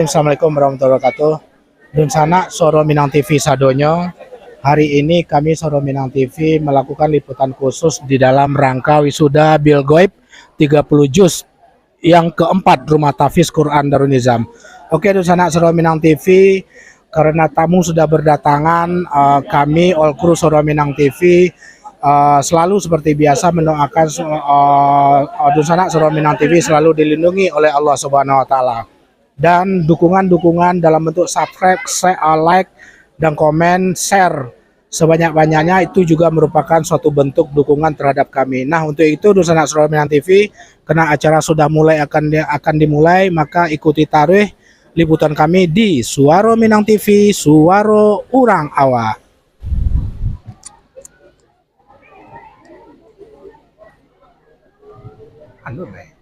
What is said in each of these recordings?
Assalamualaikum warahmatullahi wabarakatuh. Dun sana Soro Minang TV sadonyo. Hari ini kami Soro Minang TV melakukan liputan khusus di dalam rangka wisuda Bil Goib 30 juz yang keempat Rumah Tahfiz Quran Darul Nizam. Oke, Dun sana Soro Minang TV, karena tamu sudah berdatangan, kami all kru Soro Minang TV selalu seperti biasa mendoakan Dun sana Soro Minang TV selalu dilindungi oleh Allah Subhanahu wa taala. Dan dukungan-dukungan dalam bentuk subscribe, like, dan komen, share sebanyak-banyaknya itu juga merupakan suatu bentuk dukungan terhadap kami. Nah, untuk itu Dusana Soro Minang TV, karena acara sudah mulai akan dimulai, maka ikuti tarikh liputan kami di Suaro Minang TV, Suaro Urang Awa. Anu bae.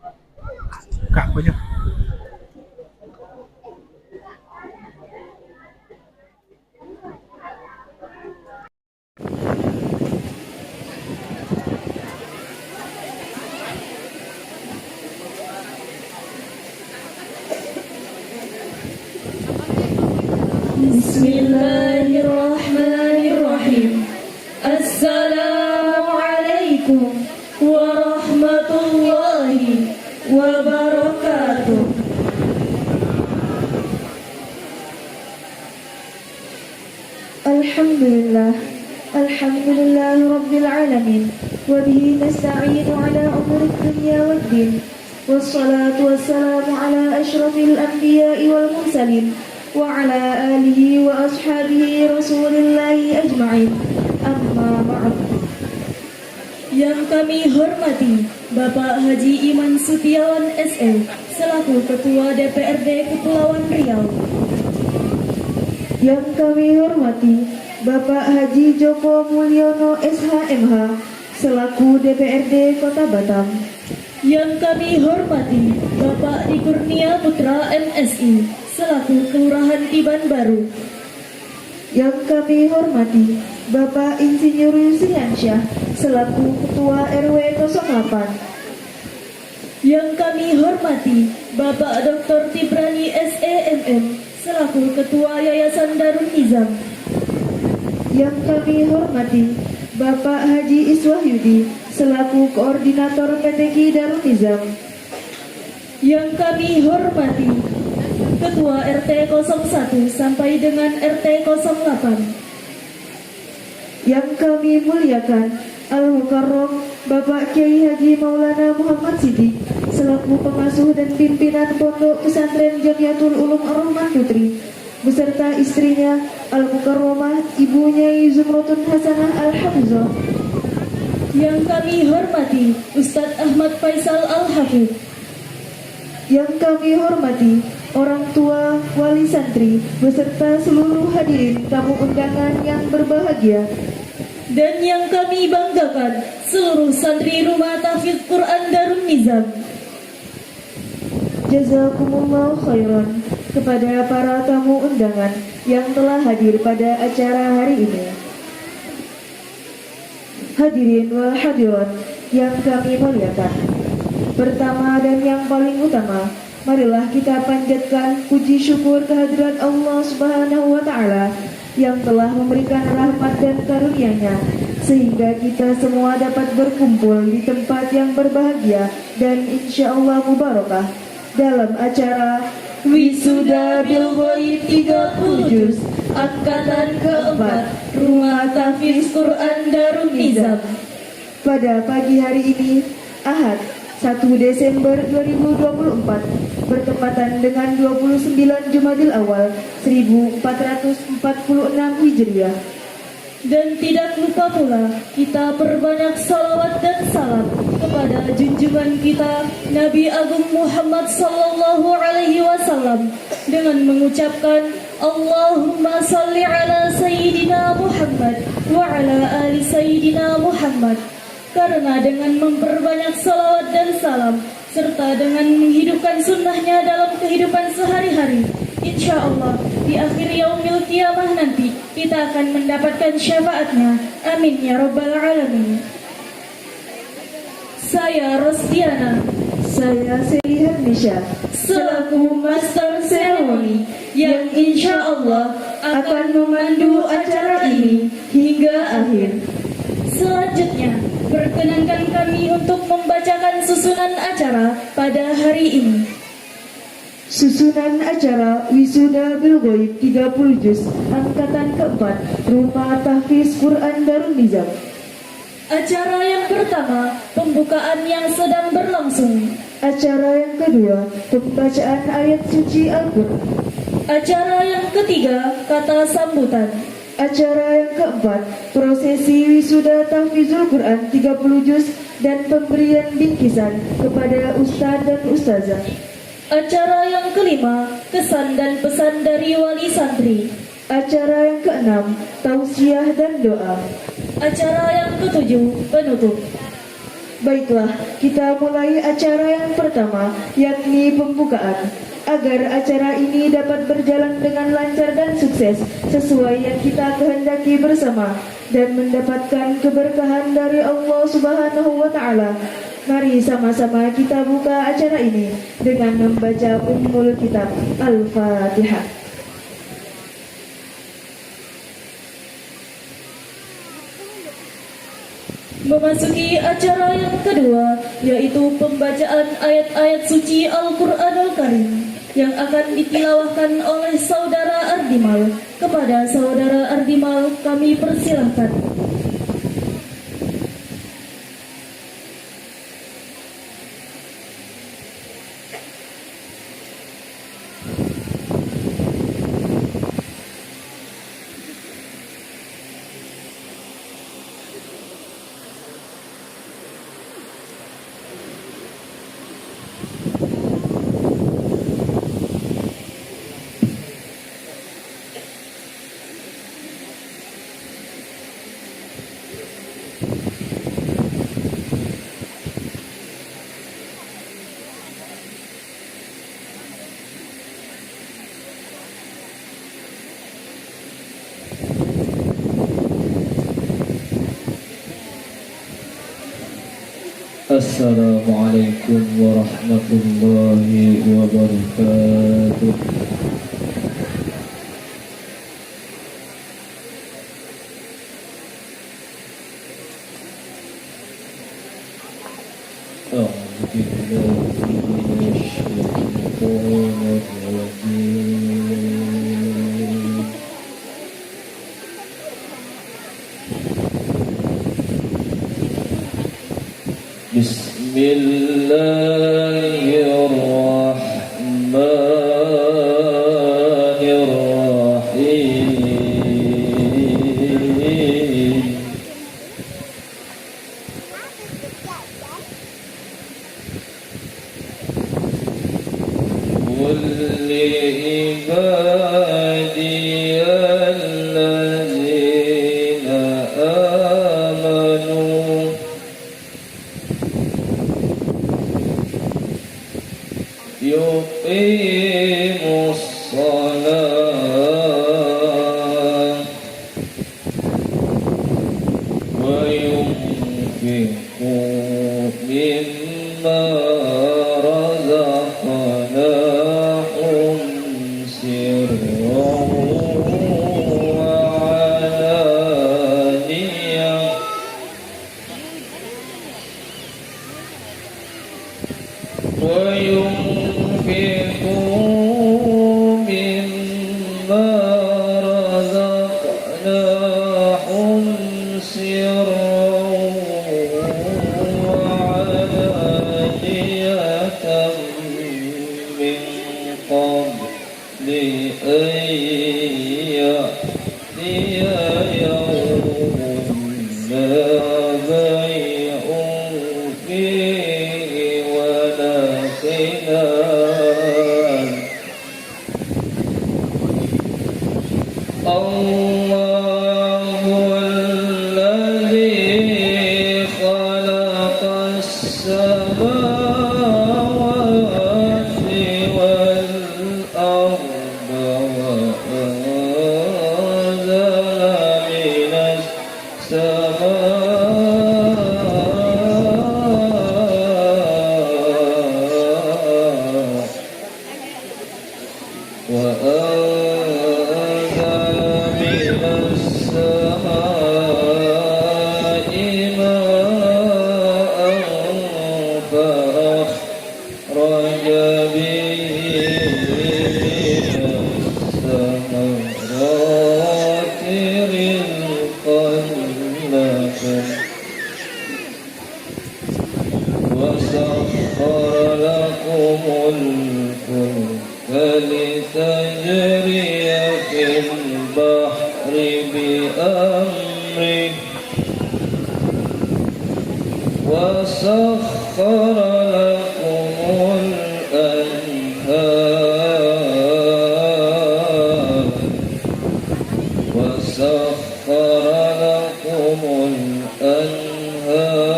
Kak punya. Bismillahirrahmanirrahim. Assalamualaikum warahmatullahi wabarakatuh. Alhamdulillah rabbil alamin, wa bihi nasta'inu ala umuri dunya waddin, wassalatu wassalamu ala asyrafil anbiya'i wal mursalin wa ala alihi wa ashabihi rasulillahi ajma'in. Amma ba'd. Yang kami hormati Bapak Haji Iman Sutiawan SE selaku Ketua DPRD Kepulauan Riau. Yang kami hormati Bapak Haji Joko Mulyono SHMH selaku DPRD Kota Batam. Yang kami hormati Bapak Dikurnia Putra MSI selaku Kelurahan Tiban Baru. Yang kami hormati Bapak Insinyur Yusriansyah selaku Ketua RW 08. Yang kami hormati Bapak Dr. Tibrani SEMM selaku Ketua Yayasan Darul Nizam. Yang kami hormati Bapak Haji Iswahyudi selaku Koordinator PTK Darul Nizam. Yang kami hormati Ketua RT 01 sampai dengan RT 08. Yang kami muliakan Al-Mukarram Bapak Kiai Haji Maulana Muhammad Siddiq selaku pengasuh dan pimpinan Pondok Pesantren Jamiatul Ulum Ar-Rahman Putri beserta istrinya Al-Mukarramah Ibu Nyai Zumrotun Hasanah Al-Hafizah. Yang kami hormati Ustadz Ahmad Faisal Al-Hafidh. Yang kami hormati orang tua, wali santri, beserta seluruh hadirin tamu undangan yang berbahagia. Dan yang kami banggakan, seluruh santri Rumah Tahfiz Quran Darul Nizam. Jazakumullah khairan kepada para tamu undangan yang telah hadir pada acara hari ini. Hadirin wal hadirat yang kami muliakan. Pertama dan yang paling utama, marilah kita panjatkan puji syukur kehadirat Allah Subhanahu wa taala yang telah memberikan rahmat dan karunia-Nya sehingga kita semua dapat berkumpul di tempat yang berbahagia dan insyaallah mubarakah dalam acara Wisuda Bil Goib 30 juz angkatan keempat Rumah Tahfiz Quran Darul Nizam. Pada pagi hari ini, Ahad 1 Desember 2024 bertepatan dengan 29 Jumadil Awal 1446 Hijriah. Dan tidak lupa pula kita perbanyak salawat dan salam kepada junjungan kita Nabi Agung Muhammad sallallahu alaihi wasallam dengan mengucapkan Allahumma salli ala Sayyidina Muhammad wa ala ali Sayyidina Muhammad. Karena dengan memperbanyak salawat dan salam serta dengan menghidupkan sunnahnya dalam kehidupan sehari-hari, insya Allah di akhir yaumil qiyamah nanti kita akan mendapatkan syafaatnya. Amin ya rabbal alamin. Saya Rosdiana Saya Sally Hernisha selaku Master Ceremony yang insya Allah akan memandu acara ini hingga akhir. Selanjutnya, perkenankan kami untuk membacakan susunan acara pada hari ini. Susunan acara Wisuda Bilgoib 30 Juz Angkatan keempat Rumah Tahfiz Quran Darul Nizam. Acara yang pertama, pembukaan yang sedang berlangsung. Acara yang kedua, pembacaan ayat suci Al-Quran. Acara yang ketiga, kata sambutan. Acara yang keempat, prosesi wisuda tahfizul Quran 30 juz dan pemberian bingkisan kepada ustadz dan ustazah. Acara yang kelima, kesan dan pesan dari wali santri. Acara yang keenam, tausiah dan doa. Acara yang ketujuh, penutup. Baiklah, kita mulai acara yang pertama, yakni pembukaan. Agar acara ini dapat berjalan dengan lancar dan sukses sesuai yang kita kehendaki bersama dan mendapatkan keberkahan dari Allah Subhanahu wa Ta'ala. Mari sama-sama kita buka acara ini dengan membaca Ummul Kitab Al-Fatihah. Memasuki acara yang kedua, yaitu pembacaan ayat-ayat suci Al-Quranul Karim yang akan ditilawahkan oleh Saudara Ardimal. Kepada Saudara Ardimal, kami persilahkan. Assalamualaikum warahmatullahi wabarakatuh. A'udzu billahi minasyaitonir rajim. Bismillahirrahmanirrahim. Qul li ibadiyallazina amanu yuqimus salat wa yunfiqu mimma razaqnahum sirran wa alaniyah وينفقوا مما رزقناهم سرا وعلانية من قبل أن يأتي يوم لا بيع فيه ولا خلال. الله الذي خلق السماوات والأرض وأنزل من السماء من السماء ماء فأخرج به من الثمرات رزقا لكم وسخر لكم الفلك لتجري في البحر بأمره وسخر لكم الأنهار وسخر لكم الأنهار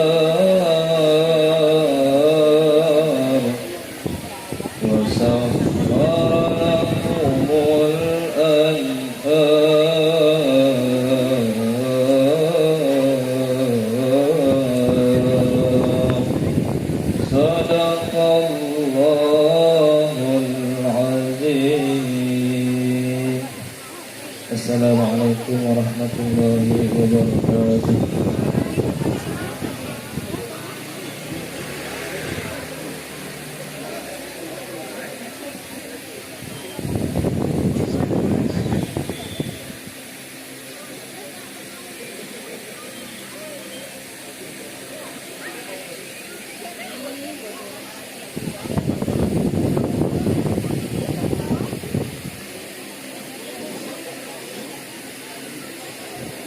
وسخر لكم الأنهار صدق الله العظيم. Assalamualaikum warahmatullahi wabarakatuh.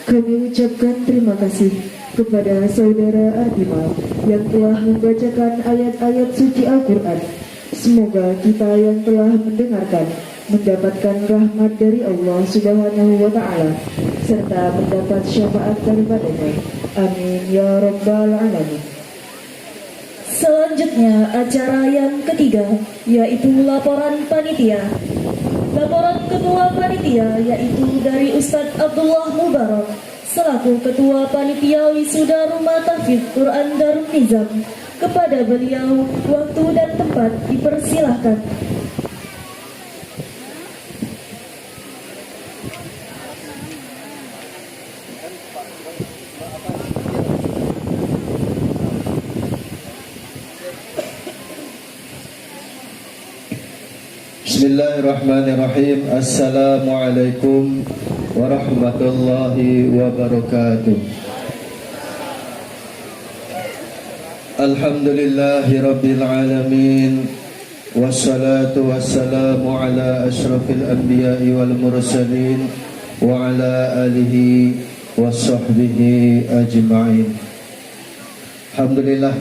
Kami ucapkan terima kasih kepada Saudara Ardimal yang telah membacakan ayat-ayat suci Al-Quran. Semoga kita yang telah mendengarkan mendapatkan rahmat dari Allah Subhanahu wa Ta'ala serta mendapat syafaat daripadanya. Amin ya Rabbal Alamin. Selanjutnya acara yang ketiga yaitu laporan panitia. Laporan ketua panitia yaitu dari Ustadz Abdullah Mubarak selaku ketua panitia wisuda Rumah Tahfidz Quran Darul Nizam. Kepada beliau waktu dan tempat dipersilahkan. Bismillahirrahmanirrahim. Assalamualaikum warahmatullahi wabarakatuh. Alhamdulillahi rabbil alamin. Wassalatu wassalamu ala asyrafil anbiya'i wal mursalin wa ala alihi wa sahbihi ajma'in. Alhamdulillah,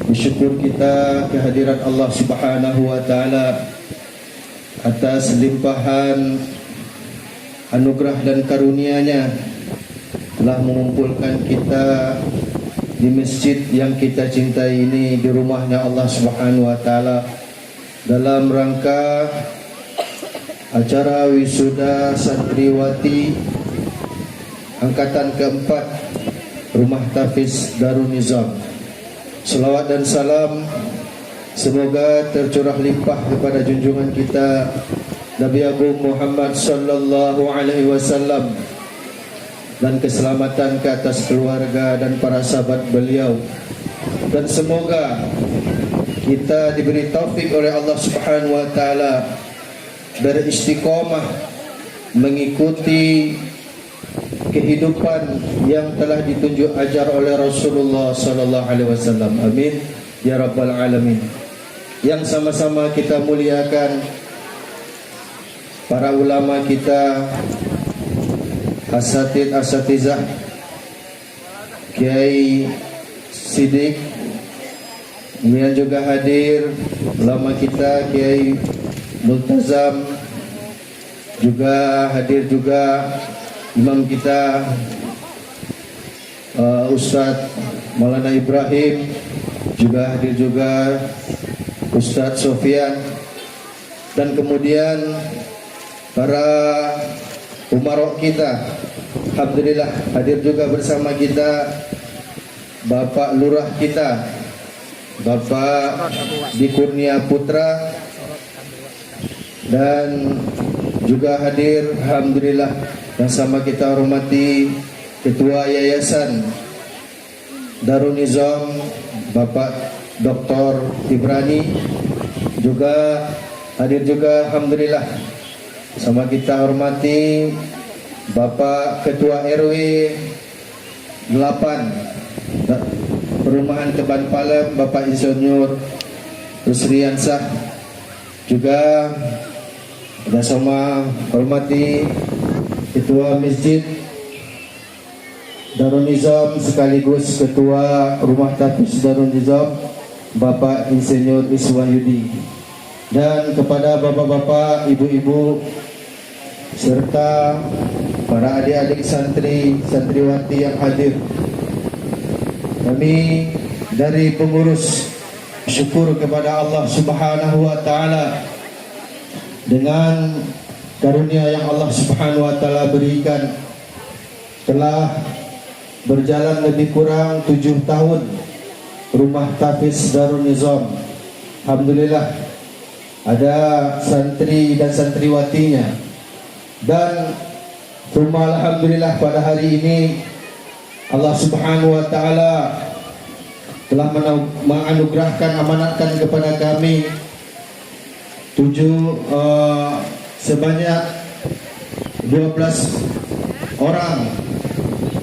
bersyukur kita kehadiran Allah Subhanahu wa taala atas limpahan anugerah dan karunia-Nya telah mengumpulkan kita di masjid yang kita cintai ini, di rumahnya Allah Subhanahu wa taala, dalam rangka acara wisuda santriwati angkatan keempat Rumah Tahfidz Darul Nizam. Selawat dan salam semoga tercurah limpah kepada junjungan kita Nabi Agung Muhammad sallallahu alaihi wasallam, dan keselamatan ke atas keluarga dan para sahabat beliau. Dan semoga kita diberi taufik oleh Allah Subhanahu wa taala beristiqomah mengikuti kehidupan yang telah ditunjuk ajar oleh Rasulullah sallallahu alaihi wasallam. Amin ya rabbal alamin. Yang sama-sama kita muliakan para ulama kita, asatizah, Kiai Sidik, kemudian juga hadir ulama kita Kiai Multazam, juga hadir juga imam kita Ustadz Maulana Ibrahim, juga hadir juga Ustadz Sofyan, dan kemudian para umarok kita. Alhamdulillah hadir juga bersama kita Bapak Lurah kita, Bapak Dikurnia Putra, Dan juga hadir alhamdulillah yang sama kita hormati Ketua Yayasan Darul Nizam Bapak Dr. Ibrani, juga hadir juga alhamdulillah sama kita hormati Bapak Ketua RW 8 Perumahan Teban Palem Bapak Insinyur Rusriansah, juga ada sama hormati Ketua Masjid Darul Nizam sekaligus Ketua Rumah Tahfiz Darul Nizam Bapak Insinyur Iswayudi, dan kepada bapak-bapak, ibu-ibu serta para adik-adik santri santriwati yang hadir, kami dari pengurus syukur kepada Allah Subhanahu wa taala dengan karunia yang Allah Subhanahu wa taala berikan. Telah berjalan lebih kurang 7 tahun Rumah Tahfiz Darul Nizam. Alhamdulillah ada santri dan santriwatinya, dan cuma alhamdulillah pada hari ini Allah Subhanahu wa taala telah menganugerahkan, amanatkan kepada kami sebanyak 12 orang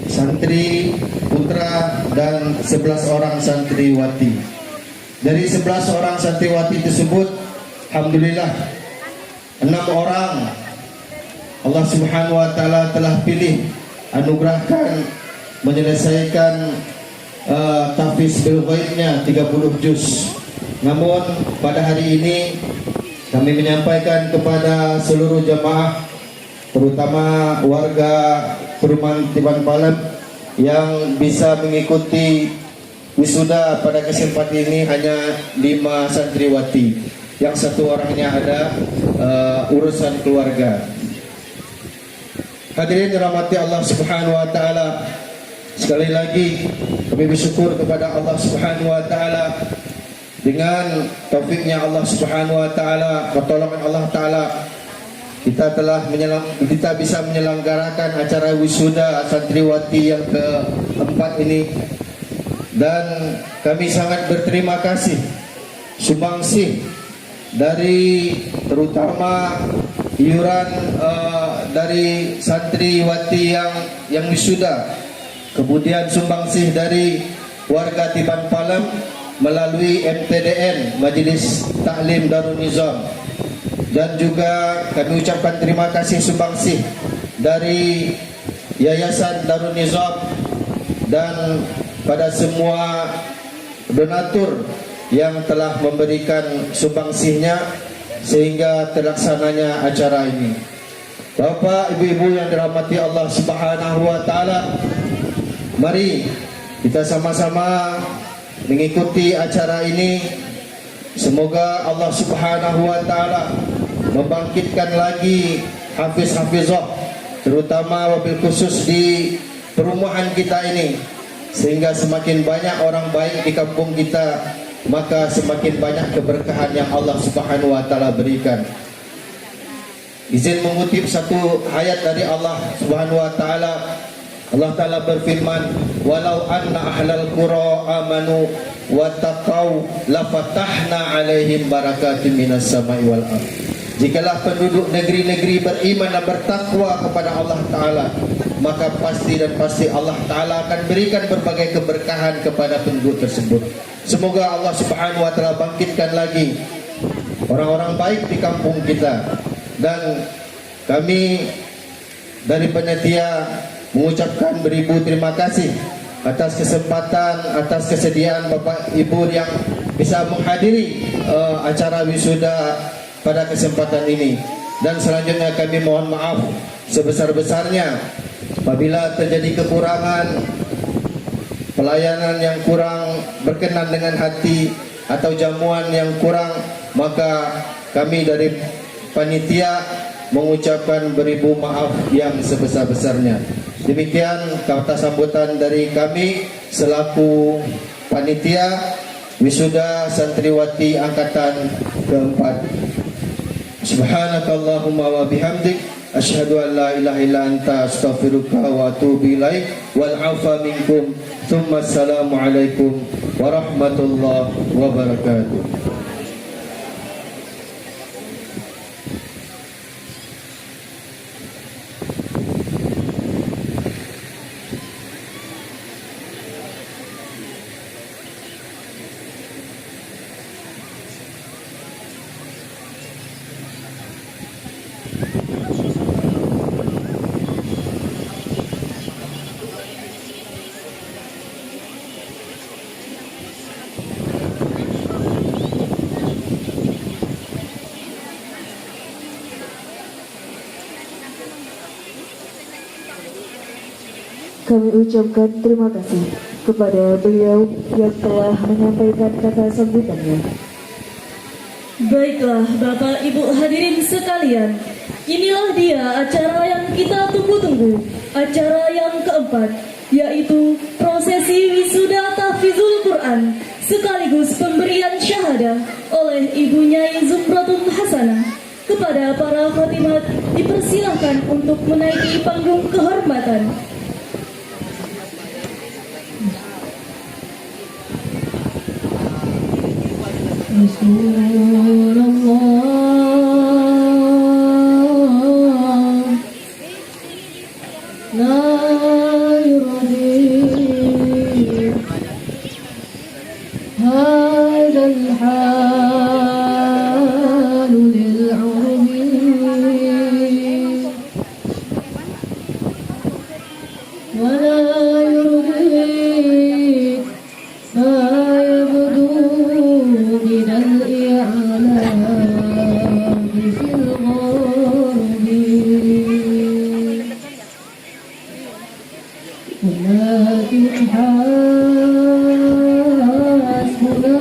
santri putra dan 11 orang santriwati. Dari 11 orang santriwati tersebut, alhamdulillah 6 orang Allah Subhanahu wa taala telah pilih, anugerahkan menyelesaikan tahfiz bil ghaibnya 30 juz. Namun pada hari ini kami menyampaikan kepada seluruh jamaah, terutama warga Perumahan Teban Palem yang bisa mengikuti wisuda pada kesempatan ini hanya 5 santriwati. Yang 1 orangnya ada urusan keluarga. Hadirin dirahmati Allah Subhanahu wa taala, sekali lagi kami bersyukur kepada Allah Subhanahu wa taala dengan taufiknya Allah Subhanahu wa taala, pertolongan Allah taala, kita bisa menyelenggarakan acara wisuda santriwati yang keempat ini, dan kami sangat berterima kasih sumbangsih dari terutama iuran dari santriwati yang wisuda, kemudian sumbangsih dari warga Teban Palem melalui MTDN Majelis Taklim Darul Nizam, dan juga kami ucapkan terima kasih sumbangsih dari Yayasan Darul Nizam dan pada semua donatur yang telah memberikan sumbangsihnya sehingga terlaksananya acara ini. Bapak, ibu-ibu yang dirahmati Allah Subhanahu wa taala, mari kita sama-sama mengikuti acara ini. Semoga Allah Subhanahu wa taala membangkitkan lagi hafiz-hafizah, terutama wabil khusus di perumahan kita ini, sehingga semakin banyak orang baik di kampung kita, maka semakin banyak keberkahan yang Allah Subhanahu wa taala berikan. Izin mengutip satu ayat dari Allah Subhanahu wa taala. Allah taala berfirman, "Walau anna ahlal qura amanu wattaqau lafatahna 'alaihim barakatin minas sama'i wal ardh." Jikalau penduduk negeri-negeri beriman dan bertakwa kepada Allah taala, maka pasti Allah taala akan berikan berbagai keberkahan kepada penduduk tersebut. Semoga Allah Subhanahu wa taala bangkitkan lagi orang-orang baik di kampung kita, dan kami dari panitia mengucapkan beribu terima kasih atas kesempatan, atas kesediaan Bapak Ibu yang bisa menghadiri acara wisuda pada kesempatan ini. Dan selanjutnya kami mohon maaf sebesar-besarnya apabila terjadi kekurangan, pelayanan yang kurang berkenan dengan hati, atau jamuan yang kurang, maka kami dari panitia mengucapkan beribu maaf yang sebesar-besarnya. Demikian kata sambutan dari kami selaku panitia wisuda santriwati angkatan keempat. Subhanakallahumma wa bihamdik asyhadu an la ilaha illa anta astaghfiruka wa atubu ilaik wal afa minkum. Tsumma assalamu alaikum warahmatullahi wabarakatuh. Kami ucapkan terima kasih kepada beliau yang telah menyampaikan kata sambutannya. Baiklah Bapak Ibu hadirin sekalian, inilah dia acara yang kita tunggu-tunggu, acara yang keempat, yaitu prosesi wisuda tahfizul Quran sekaligus pemberian syahadah oleh Ibu Nyai Zumratun Hasanah. Kepada para khatimat dipersilahkan untuk menaiki panggung kehormatan. Rasulullah la yurdi hadzal hal lil urbi wa la yurdi ma yabdu من الإعلام في الغرب ولكن حسبنا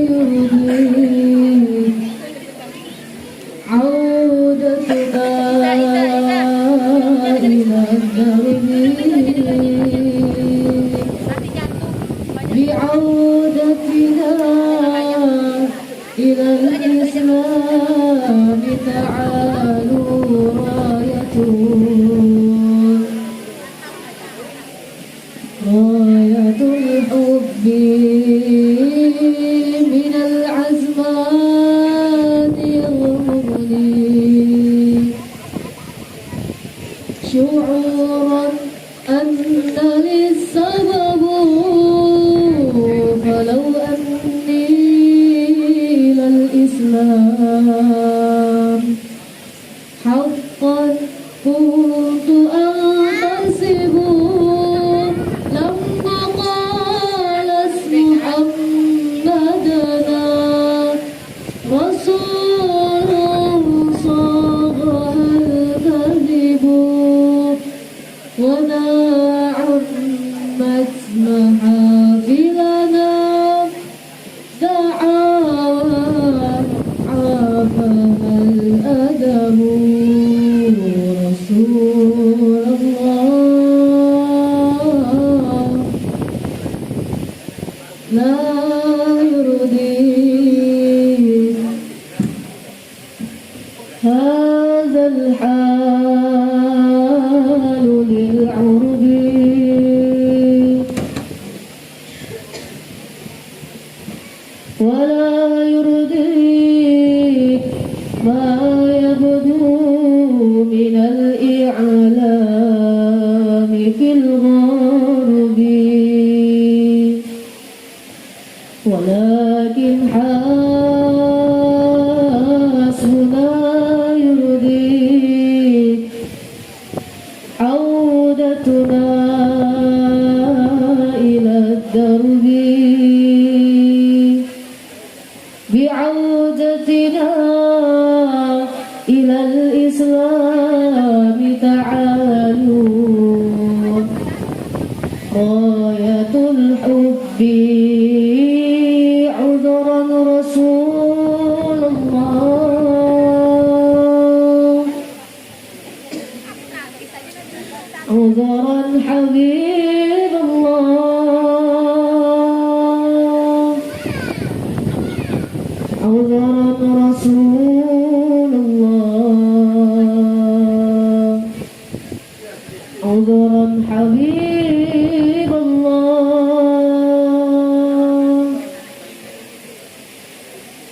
يرضي عودتنا إلى الدرب بعودتنا إلى الإسلام تعالوا راية الحب من العزمان يغمرني شعورا أن للسبب فلو أني الإسلام حقا كنت أنتسب لما قال اسم محمدنا رسول صاغها الكذب ولا عمت محافلنا الأدب رسول الله لا يرضي هذا الحال للعرب ولا يرضي ما يبدو من الإعلام في الغرب ولكن حسبنا يرضي عودتنا إلى الدرب بعودتنا إلى الإسلام تعالوا راية الحب عذرا رسول الله عذرا حبيب الله عذرا رسول عذرا حبيب الله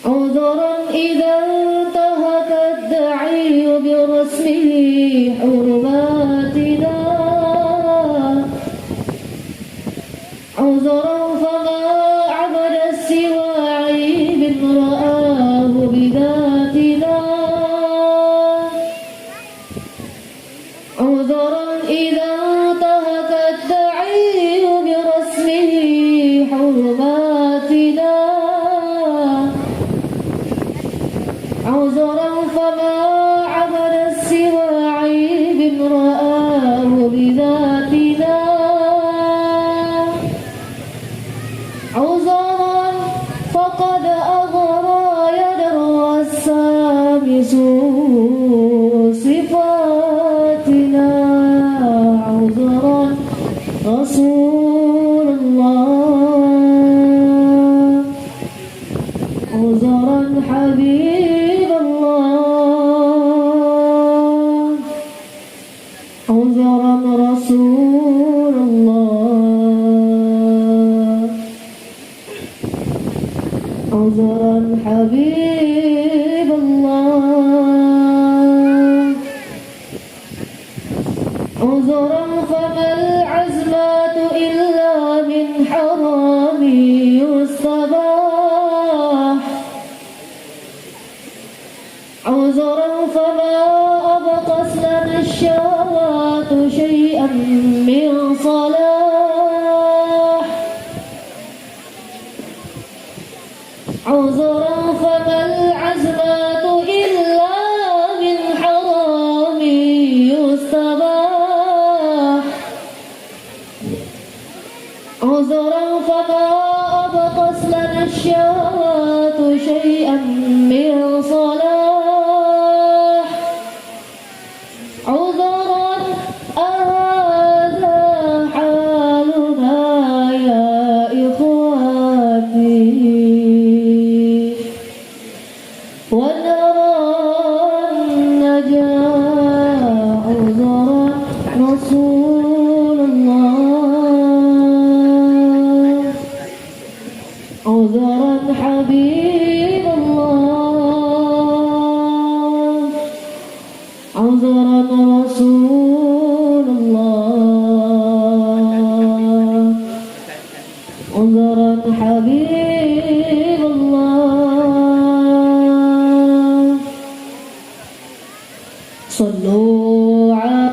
عذرا إذا انتهك الداعي برسمه حرماتنا عذرا فما عبد السوى عيب رآه بذاتنا عذرا إذا انتهك الداعي برسمه حرماتنا عذرا فما عبد السوى عيب رآه بذاتنا عذرا فقد أغرى يد الرسام سوء صفاتنا عذرا رسول الله عذرا حبيب الله عذرا رسول الله عذرا حبيب الله عذرا فما العزمات إلا من حرام يستباح عذرا فما أبقت لنا الشهوات شيئا من صلاح عذرا فما العزمات إلا من حرام يستباح عذرا فما أبقت لنا الشهوات شيئا من صلاح عذرا أهذا حالنا يا إخواتي ونرى النجاة عذرا رسول الله عذرا حبيب الله عذرا رسول الله عذرا حبيب الله صلوا على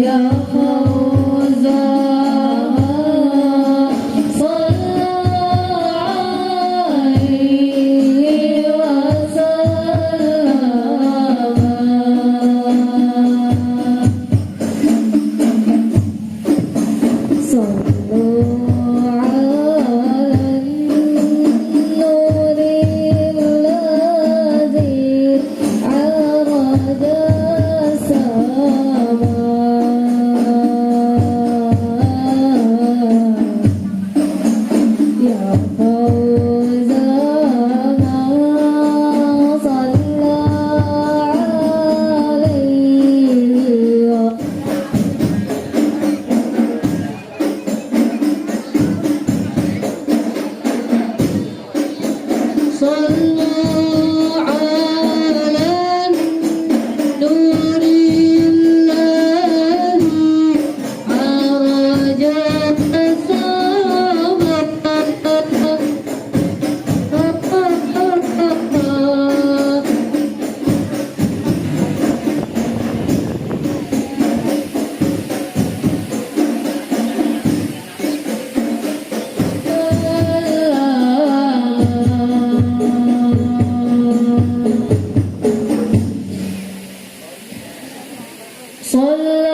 يا فوزها صلى عليه وسلم صلوا على النور الذي عرض السماء يا فوزنا صلى عليه صلوا على النور الذي عرج صلى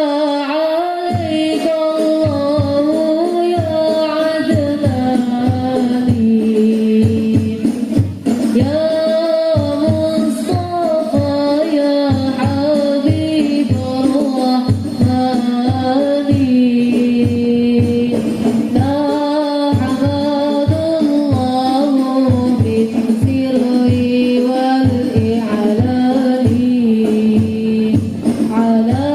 عليك الله يا عدناني يا مصطفى يا حبيب الرحمن نحمد الله بالسر والإعلان على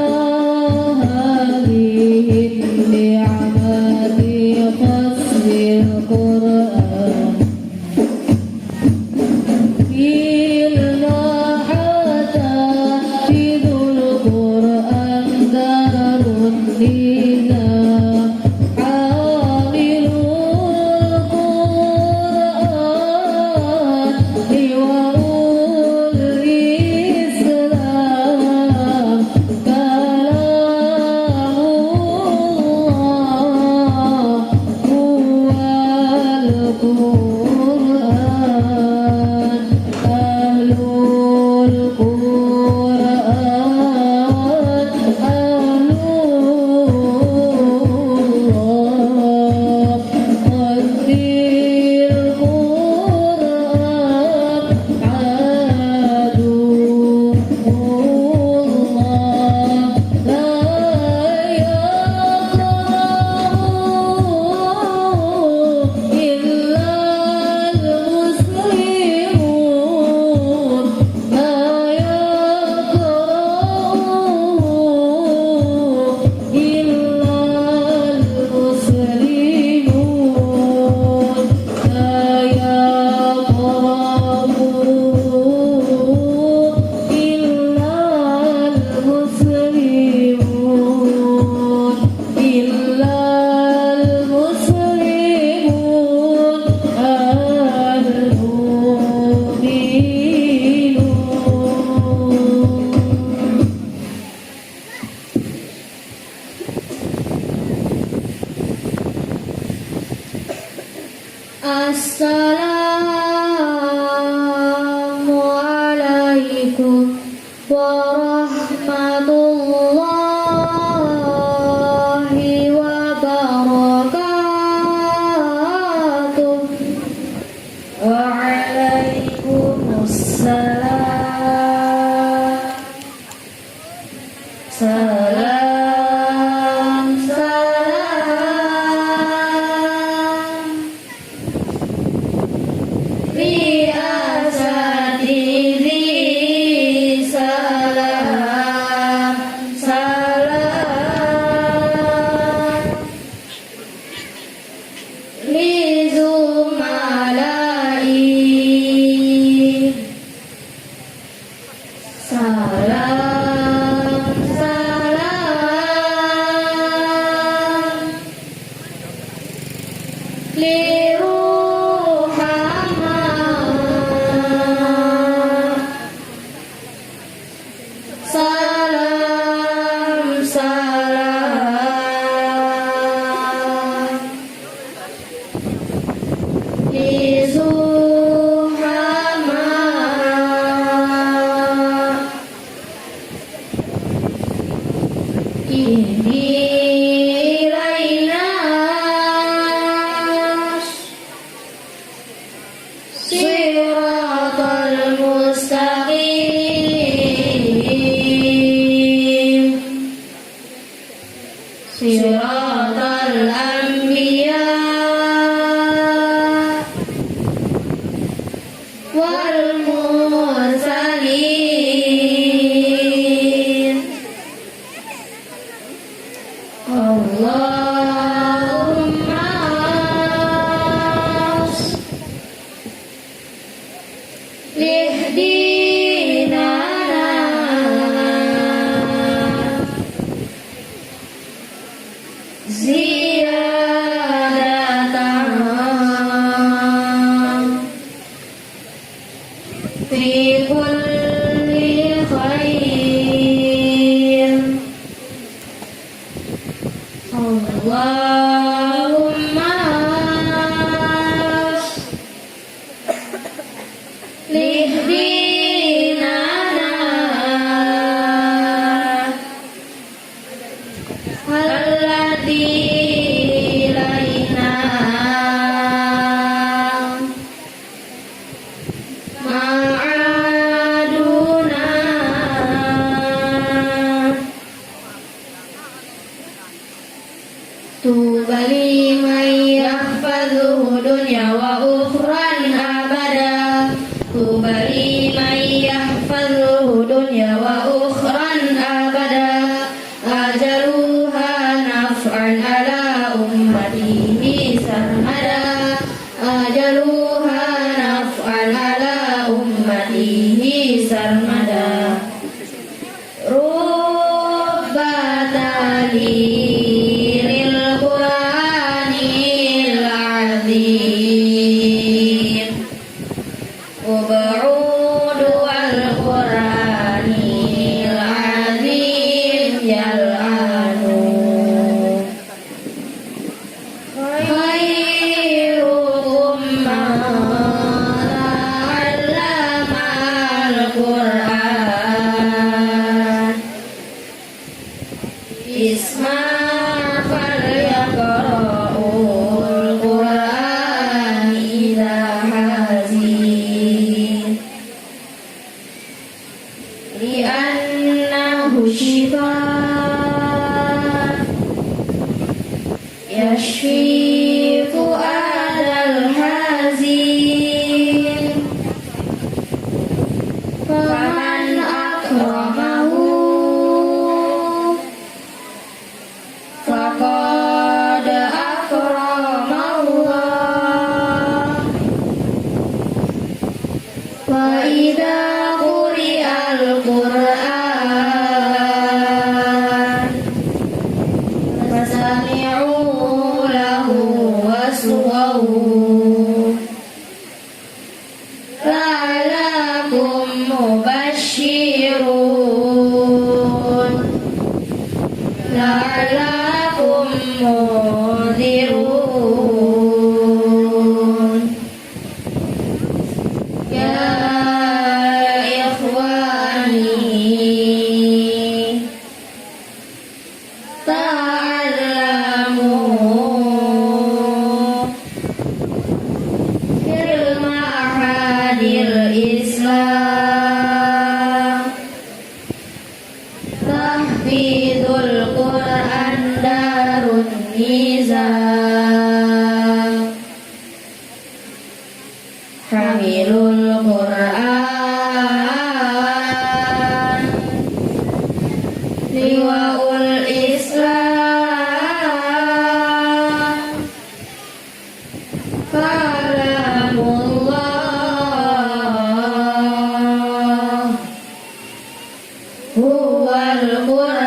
هذه النعمة فصل القرآن إلنا حتى حفظ القرآن دار لنا حامل القرآن وأولي الإسلام كلام الله هو القرآن أهل القرآن أهل الله قدر القرآن عدو الله لا يقرأ إلا المسلمون لا يقرأ إلا المسلمون لا يقرأ إلا المسلمون إلا المسلمون المؤمنون Assalamualaikum warahmatullahi wabarakatuh. Waalaikumsalam. Salam, salam. Biasati salam, salam. Lizumalai salam, salam. ihdi ilaina siratal mustaqim siratal anbiya wal mursalin Allahumma lihdina ziyadatan fi kulli khair Allahumma lihdina alladhi ilaina ma'aduna tubali man yahfadhu dunya wa ukhran abada tubali man yahfadhu dunya wa ukhran abada ajaluha naf'an ala ummatihi sarmada ajaluha naf'an ala ummatihi sarmada rubbataliril qur'anil azim ub'udu wal qur'anil azim yal'anu khairukum man ta'allama al-Qur'an isma falyaqra'ul Qur'an idza hazin li'annahu shifaa yashfi fu'adal hazin faman akramahu faqad akramallah wa idza quri'al Qur'an fasami'u lahu wasma'u la'allakum mubashshirun la'allakum munzirun ya ikhwani ta'allamu fil ma'hadil Islam tahfidul Qur'an darun nizam hamilul Qur'an liwaul Islam kalamullah huwal Qur'an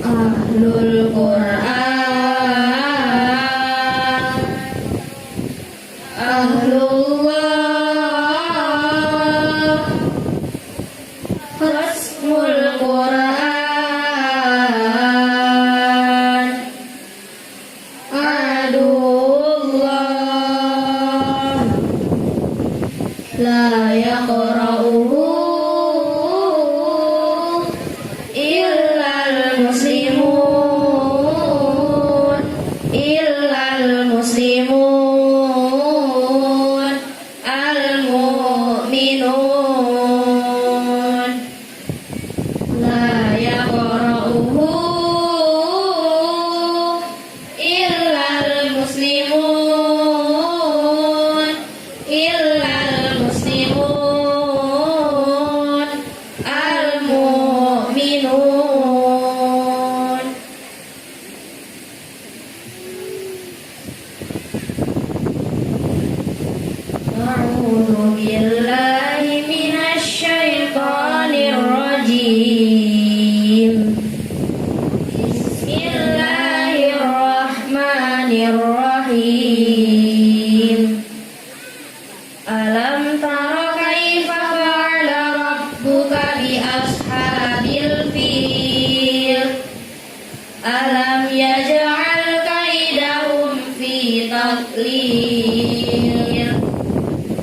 ahlul Qur'an ahlullah rasmul Qur'an adullah la yaqra'uhu rajim. Bismillahirrahmanirrahim. Alam tara kaifa fa'ala rabbuka bi ashabil fil. Alam yaj'al kaidahum fi tadlil.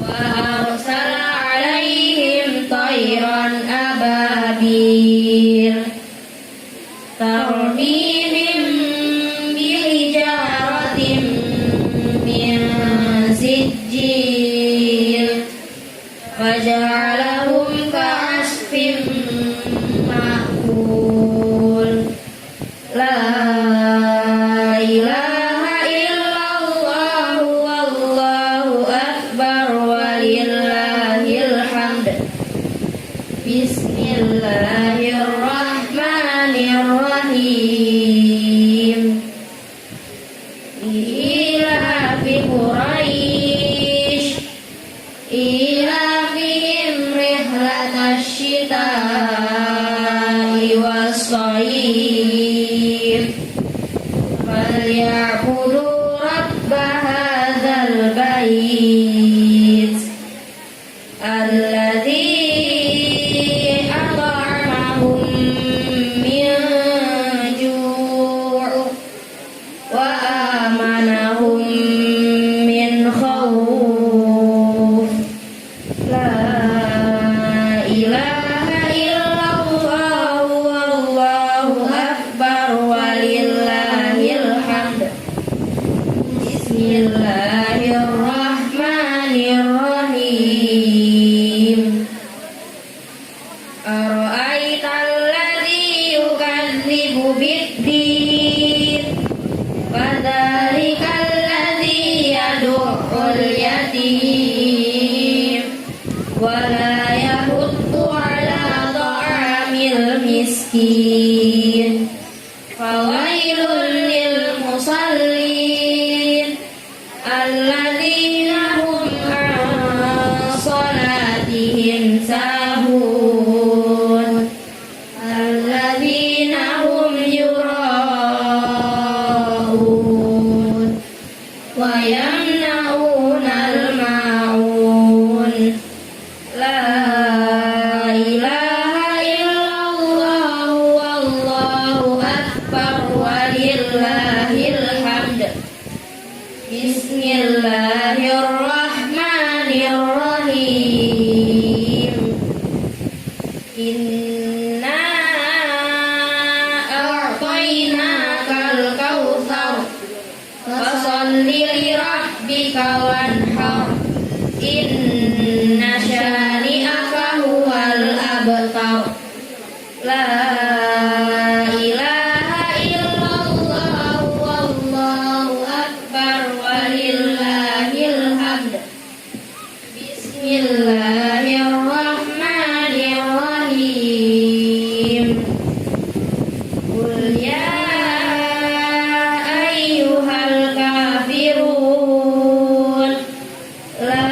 Wa arsala 'alaihim tayran ababil. Tarmihim bihijaratin min sijil. Faja'alahum ka'asfin ma'kul. La ilaha illallah wallahu akbar walillahil hamd. Bismillahirrahmanirrahim. Ilafi Quraisy ilafihim rihlatash shita'i was-shayf. Falyabudu rabba hadzal bait alladzi at'amahum min ju' wa amanahum min khawf. La ilaha illallah wallahu akbar walillahil hamd. Bismillahirrahmanirrahim. Ara'aital ladzi yukadzibu bid-din. Fadzalikal ladzi yad'ul yatim wa la yahuddu 'ala ta'amil miskin. Fawailul lil musallin alladzina hum 'an salatihim sahun. Alladzina hum yura'un wa yamna'unal ma'un. La ilaha illallah wallahu akbar walillahil hamd. Bismillahirrahmanirrahim. Inna a'tainakal kautsar fasholli li rabbika wanhar. Inna syani'aka huwal abtar. La ilaha illallah wallahu akbar walillahil hamd. Bismillahirrahmanirrahim. Qul ya ayyuhal kafirun la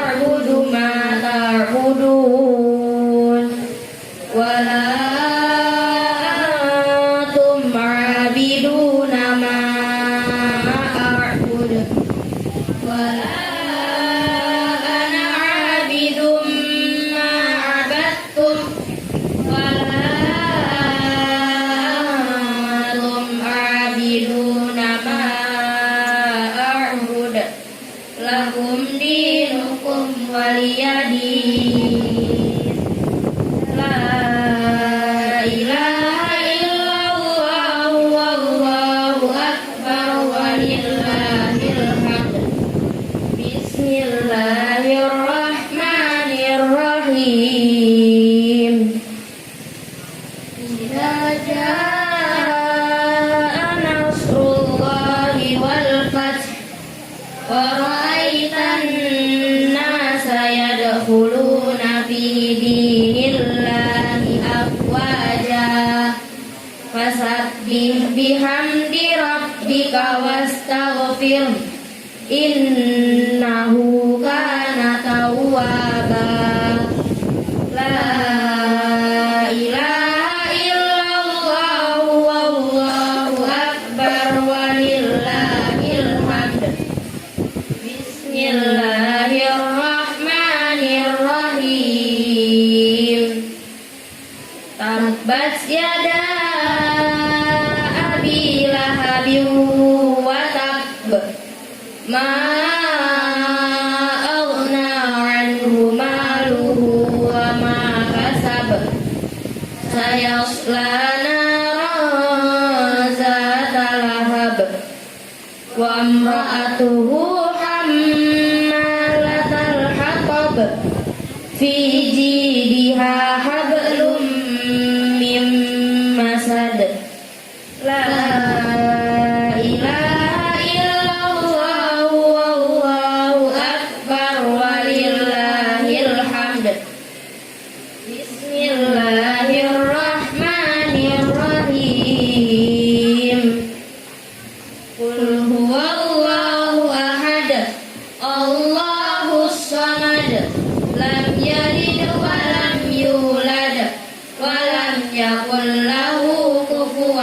a'budu ma ta'budun wa la antum 'abiduna ma a'budu wa la ana 'abidum ma 'abadtum wa la antum 'abiduna ma a'budu. Lakum dinukum waliyadin. La ilaha illallah wallahu akbar walillahil hamd. Bismillahirrahmanirrahim. Idza jaa nasrullahi wal fath wa ra'aitan nasa yadkhuluna fi dinillahi afwaja. Fasabbih bihamdi rabbika wastaghfir. Innahu kana tawwaba. La سيصلى نارا ذات لهب وامرأته حمالة الحطب في جيدها حبل من مسد لا إله إلا الله والله أكبر ولله الحمد بسم الله الرحمن الرحيم قل هو الله أحد الله الصمد لم يلد ولم يولد ولم يكن له كفوا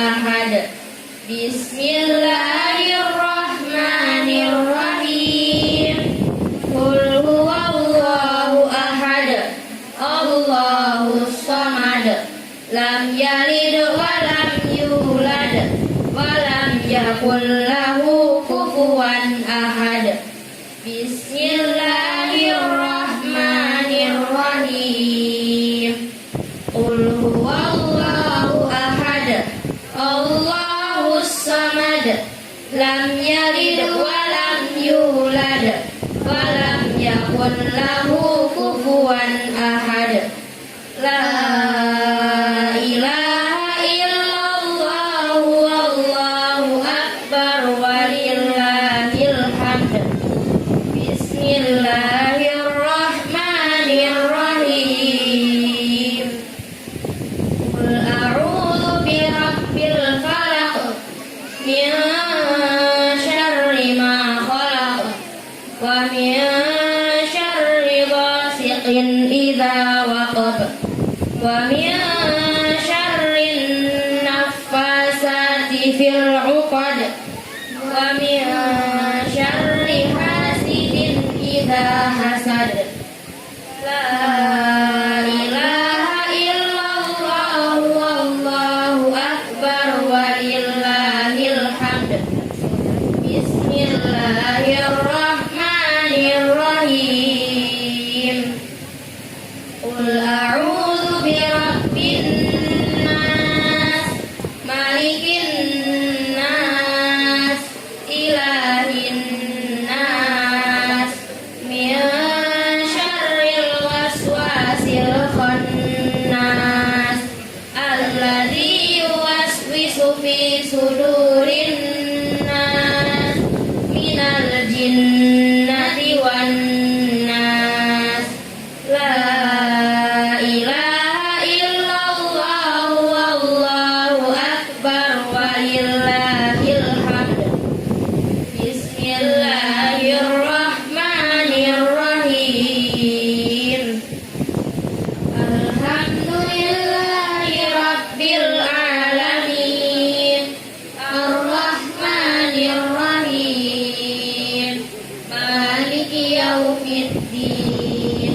أحد بسم الله الرحمن الرحيم قل هو الله أحد الله الصمد لم يلد ولم يولد ولم يكن له كفوا أحد بسم الله الرحمن الرحيم قل هو الله أحد الله الصمد لم يلد ولم يولد ولم يكن له كفوا أحد لا إله إلا الله والله أكبر ولله الحمد بسم الله الرحمن الرحيم قل أعوذ برب الفلق من شر ما خلق ومن شر غاسق إذا وقب ومن شر النفاثات في العقد ومن شر حاسد إذا حسد لا إله إلا الله والله أكبر ولله الحمد بسم الله الرحمن الرحيم قل أعوذ برب الناس ملك الناس إله الناس من شر الوسواس الخناس الذي يوسوس في صدور الناس من الجنة والناس لا إله إلا الله والله أكبر ولله الحمد بسم الله الرحمن الرحيم الحمد لله رب العالمين الرحمن الرحيم مالك يوم الدين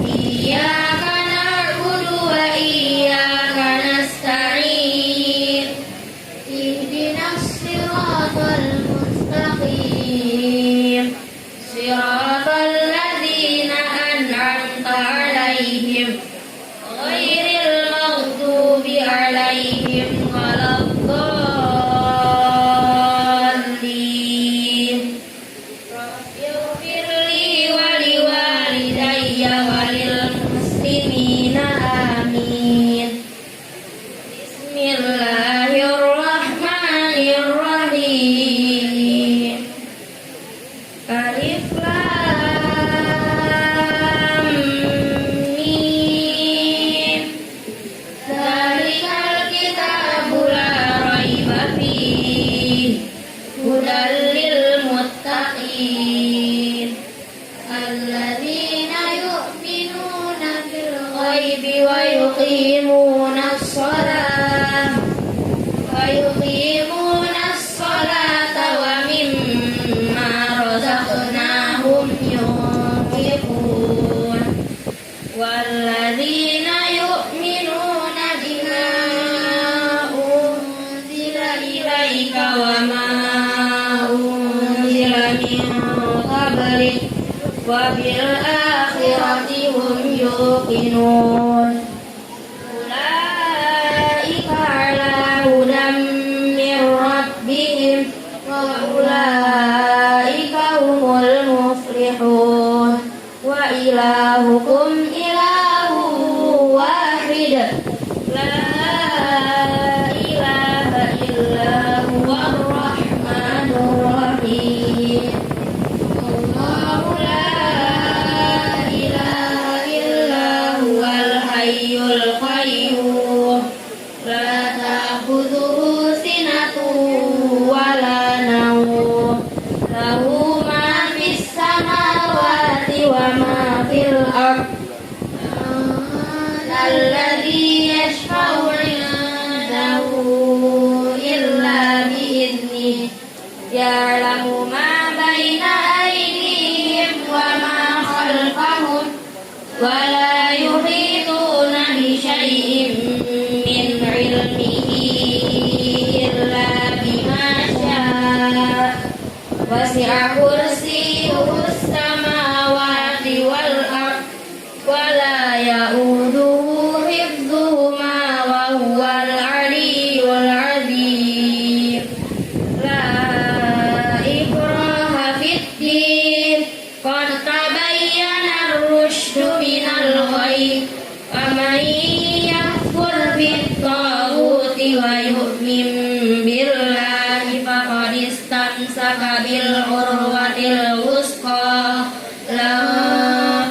إياك نعبد وإياك نستعين اهدنا الصراط المستقيم صراط الذين أنعمت عليهم غير المغضوب عليهم ولا الضالين رب اغفر لي ولوالدي وللمسلمين آمين بسم الله الرحمن الرحيم ألف لام ميم ذلك الكتاب لا ريب فيه هدى للمتقين الذين يؤمنون بالغيب ويقيمون الصلاة ومما رزقناهم ينفقون والذين يؤمنون بما أنزل إليك وما أنزل من قبلك وبالآخرة هم يوقنون أولئك الذي يشفع عنده إلا بإذنه يعلم ما بين أيديهم وما خلفهم ولا يحيطون بشيء من علمه إلا بما شاء وسع كرسيه السماوات والأرض ولا يؤوده حفظهما وهو العلي العظيم لا إكراه في الدين قد تبين الرشد من الغي ومن يكفر بالطاغوت ويؤمن بالله فقد استمسك بالعروة الوثقى لا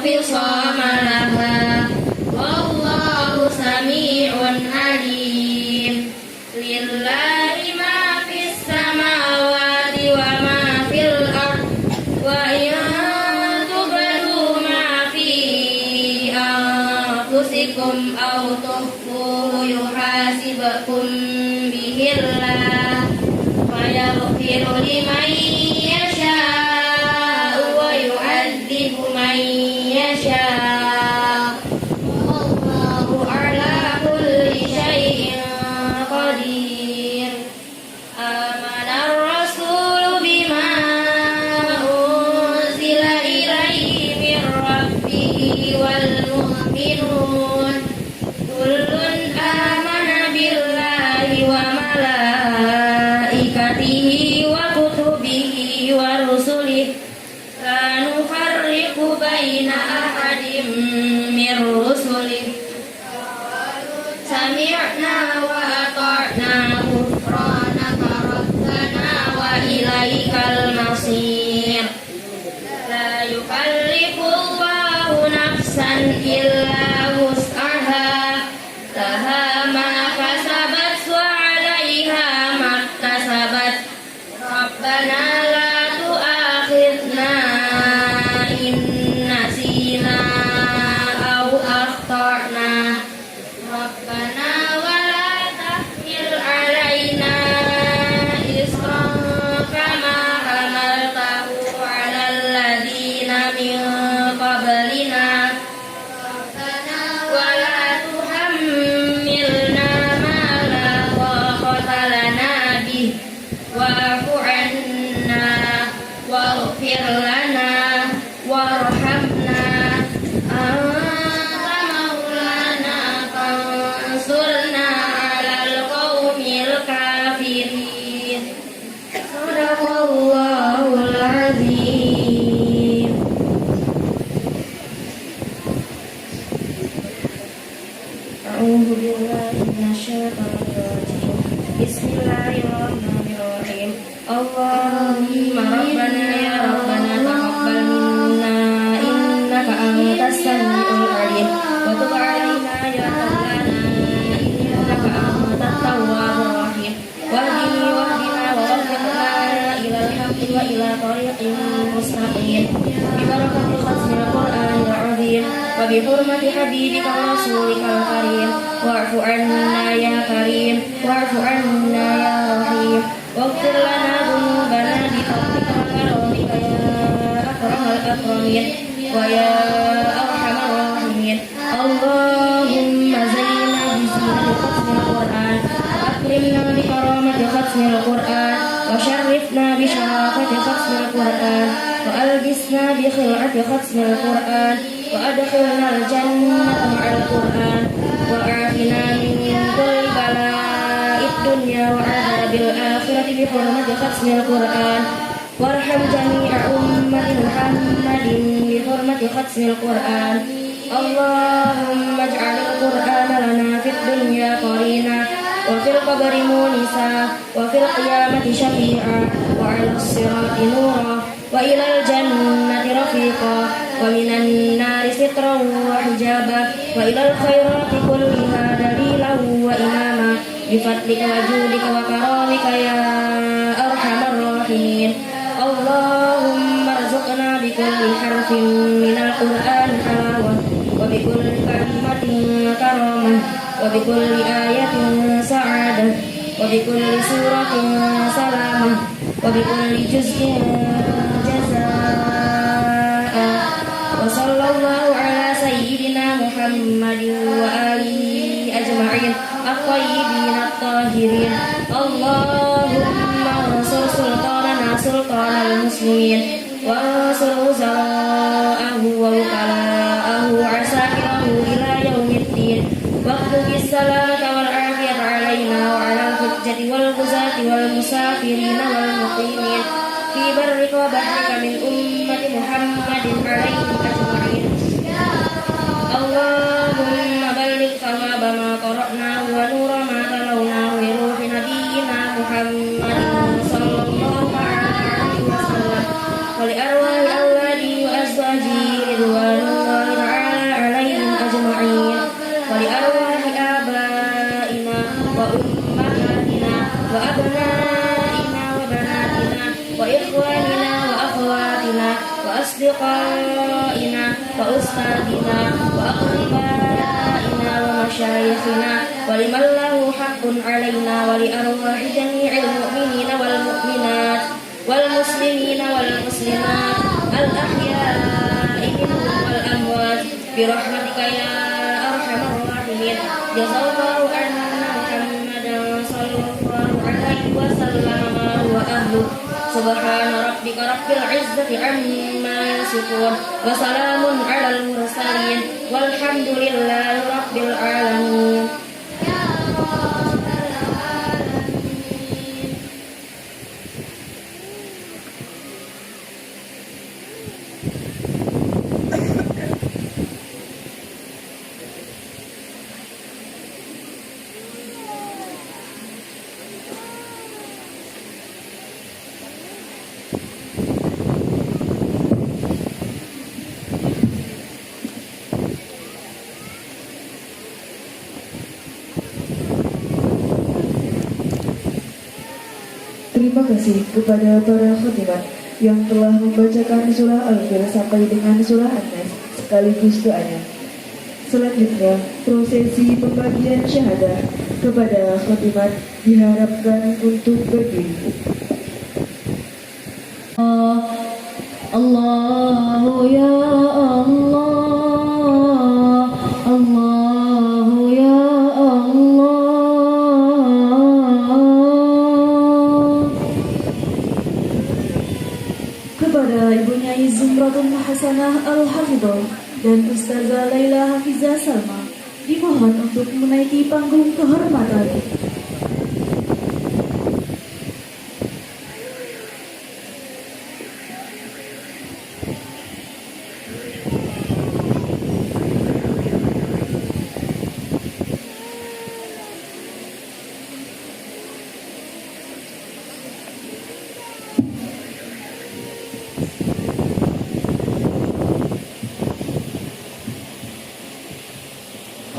انفصام لها والله سميع عليم لله ما في السماوات وما في الأرض وإن تبدوا ما في أنفسكم أو تخفوه يحاسبكم به الله ويغفر لمن يشاء ويعذب من يشاء والله على كل شيء قدير آمن الرسول بما أنزل إليه من ربه والمؤمنون كل آمن بالله وملائكته وكتبه ورسله لا نفرق بين أحد من رسله سمعنا وأطعنا غفرانك ربنا وإليك المصير لا يكلف الله نفسا إلا وسعها لها ما كسبت وعليها ما اكتسبت ربنا لا تؤاخذنا إن نسينا أو أخطأنا ربنا ولا تحمل علينا إصرا كما حملته على الذين من قبلنا ولا تحملنا ما لا طاقة لنا به واعف عنا واغفر لنا وارحمنا أنت مولانا فانصرنا على القوم الكافرين صدق الله العظيم أعوذ بالله من الشيطان الرجيم بسم الله الرحمن الرحيم اللهم ربنا يا ربنا تقبل منا إنك أنت السميع العليم وتب علينا يا مولانا إنك أنت التواب الرحيم واهدني واهدنا ووفقنا إلى الحق وإلى طريق مستقيم ببركة ختم القرآن العظيم وبحرمة حبيبك ورسولك الكريم واعف عنا يا كريم واعف عنا يا رحيم واغفر لنا ذنوبنا بفضلك وكرمك يا أكرم الأكرمين ويا أرحم الراحمين اللهم زينا بزينة ختم القرآن وأكرمنا بكرامة ختم القرآن وشرفنا بشرافة ختم القرآن وألبسنا بخلعة ختم القرآن وأدخلنا الجنة مع القرآن وأعافنا من كل بلاء الدنيا وعذاب الآخرة بحرمة ختم القرآن وارحم جميع أمة محمد بحرمة ختم القرآن اللهم اجعل القرآن لنا في الدنيا قرينا وفي القبر مونسا وفي القيامة شفيعا وعلى الصراط نورا وإلى الجنة رفيقا ومن النار سترا وحجابا وإلى الخيرات كلها دليلا وإماما بفضلك وجودك وكرامك يا أرحم الراحمين اللهم ارزقنا بكل حرف من القرآن حلاوة وبكل كلمة kalimatin karamah wa bi kulli ayatin sa'adah wa bi kulli suratin salamah wa bi kulli juz'in jazaa wa sallallahu ala sayyidina Muhammadin wa alihi ajma'in at-tayyibin at-tahirin Allahumma ansur sultanana sultanal muslimin wa ansur uzala'ahu wa wukala'ahu asakirahu ila yaumiddin waqtu bisalamata wal afiyata alaina wa ala al-hujjati wal guzati wal musafirina wal muqimin fi barrika wa bahrika min ummati Muhammadin alaihi ajma'in Allahumma balligh thawaba ma qara'nahu wa nura ma talawnahu bi ruhi nabiyyina Muhammadin sallallahu alaihi wasallam wa li arwahi awladi wa azwaji ridwanullahi ta'ala alaihim ajma'in wa li arwahi abaina wa ummahatina wa abnaina wa banatina wa ikhwanina wa akhwatina wa asdiqaina wa ustadina wa aqribaina wa masyayikhina wa liman lahu haqqun alaina wa li arwahi jami'il mu'minina wal mu'minat wal muslimina wal muslimat al ahya'i minhum wal amwat bi rahmatika ya arhamar rahimin jazallahu anna Muhammadan sallallahu alaihi wasallam ma huwa ahluh subhana rabbika rabbil izzati amma yasifun wa salamun alal mursalin walhamdulillahi rabbil alamin Terima kasih kepada para khatibat yang telah membacakan surah Al-Fil sampai dengan surah An-Nas sekaligus doanya. Selanjutnya, prosesi pembagian syahadah kepada khatibat diharapkan untuk berdiri. Allahu ya Allah, Allahu ya Allah. Kepada Ibu Nyai Zumratun Hasanah Al-Hafidhah dan Ustazah Laila Hafizah Salma dimohon untuk menaiki panggung kehormatan.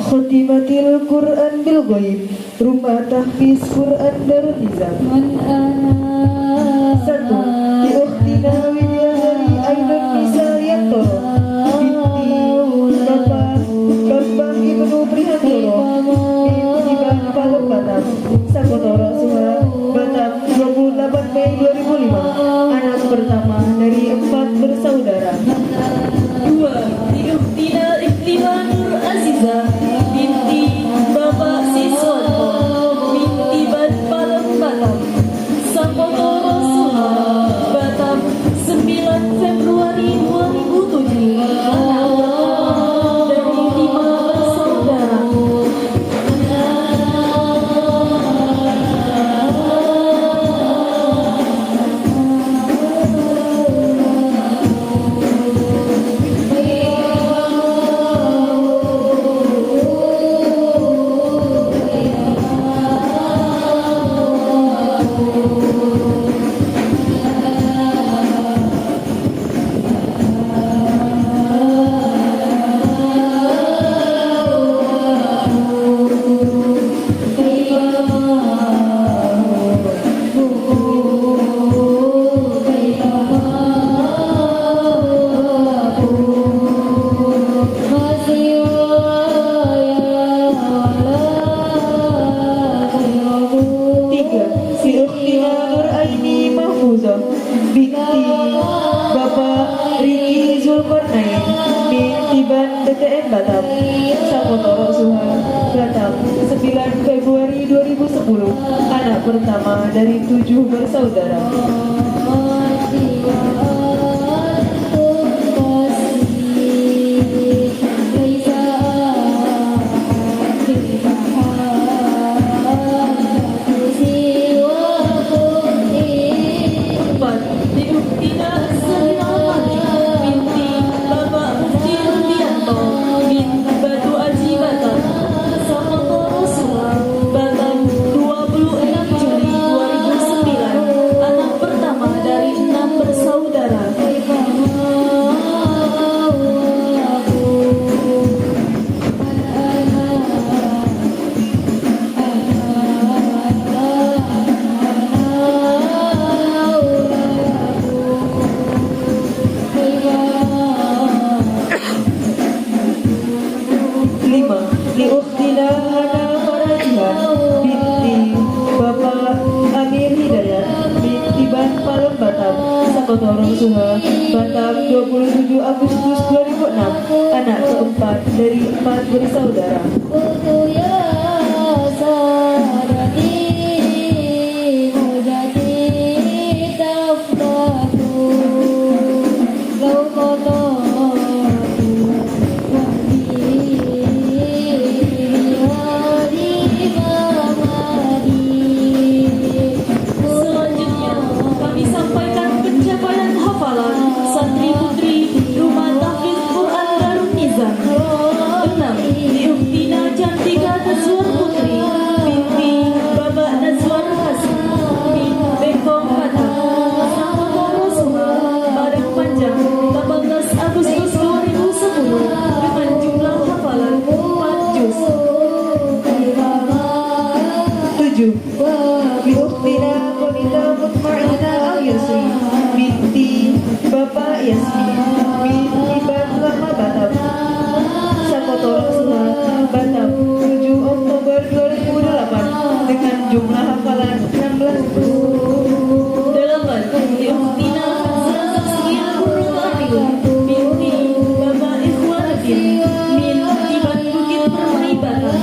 Khotimatil Quran bil Ghaib, Rumah Tahfiz Quran Darul Nizam. Satu, di Ukhtina Widyadari Ainun Nisa Yantoro binti Bapak Bambang Ibnu Prihatoro binti Bapak Batam Sakotoro Suha Batam 28 Mei 2005, anak pertama dari 4 bersaudara. Dua, di Uktina Iklimah Nur Azizah binti Bapak Siswanto binti Batam Batam Sakotoro Suha anak pertama dari 7 bersaudara. Empat, Diuktina Sahiramani binti Bapak Mufti Rudianto bin Batu Aji Batam sama Rasulullah Batam 26 Juli 2009, anak pertama dari 6 bersaudara. Lima, Liukhtina Hana Farajihan binti Bapak Amir Hidayat binti Ban Palem Batam, Sakoto Suha Batam 27 Agustus 2006, anak keempat dari 4 bersaudara. Selanjutnya, kami sampaikan pencapaian hafalan santri putri Rumah Tahfiz Quran Darun Nizam. 6. Diuktina Cantika Nazwar Putri binti Bapak Nazwar Hasan bin Bekong Batam, Sakoto Rasulullah Padang Panjang 18 Agustus 2010, dengan jumlah hafalan 4 juz. 7. Liukhtina Qanita Mutma'ina Al-Yasri binti Bapak Yasmi binti Ban Lama Batam, Sakoto Suha Batam 7 Oktober 2008, dengan jumlah hafalan 16 juz. 8. Diuktina Zazkia Purwakayun binti Bapak Ikhwanuddin min Tiban Bukit Permai Batam,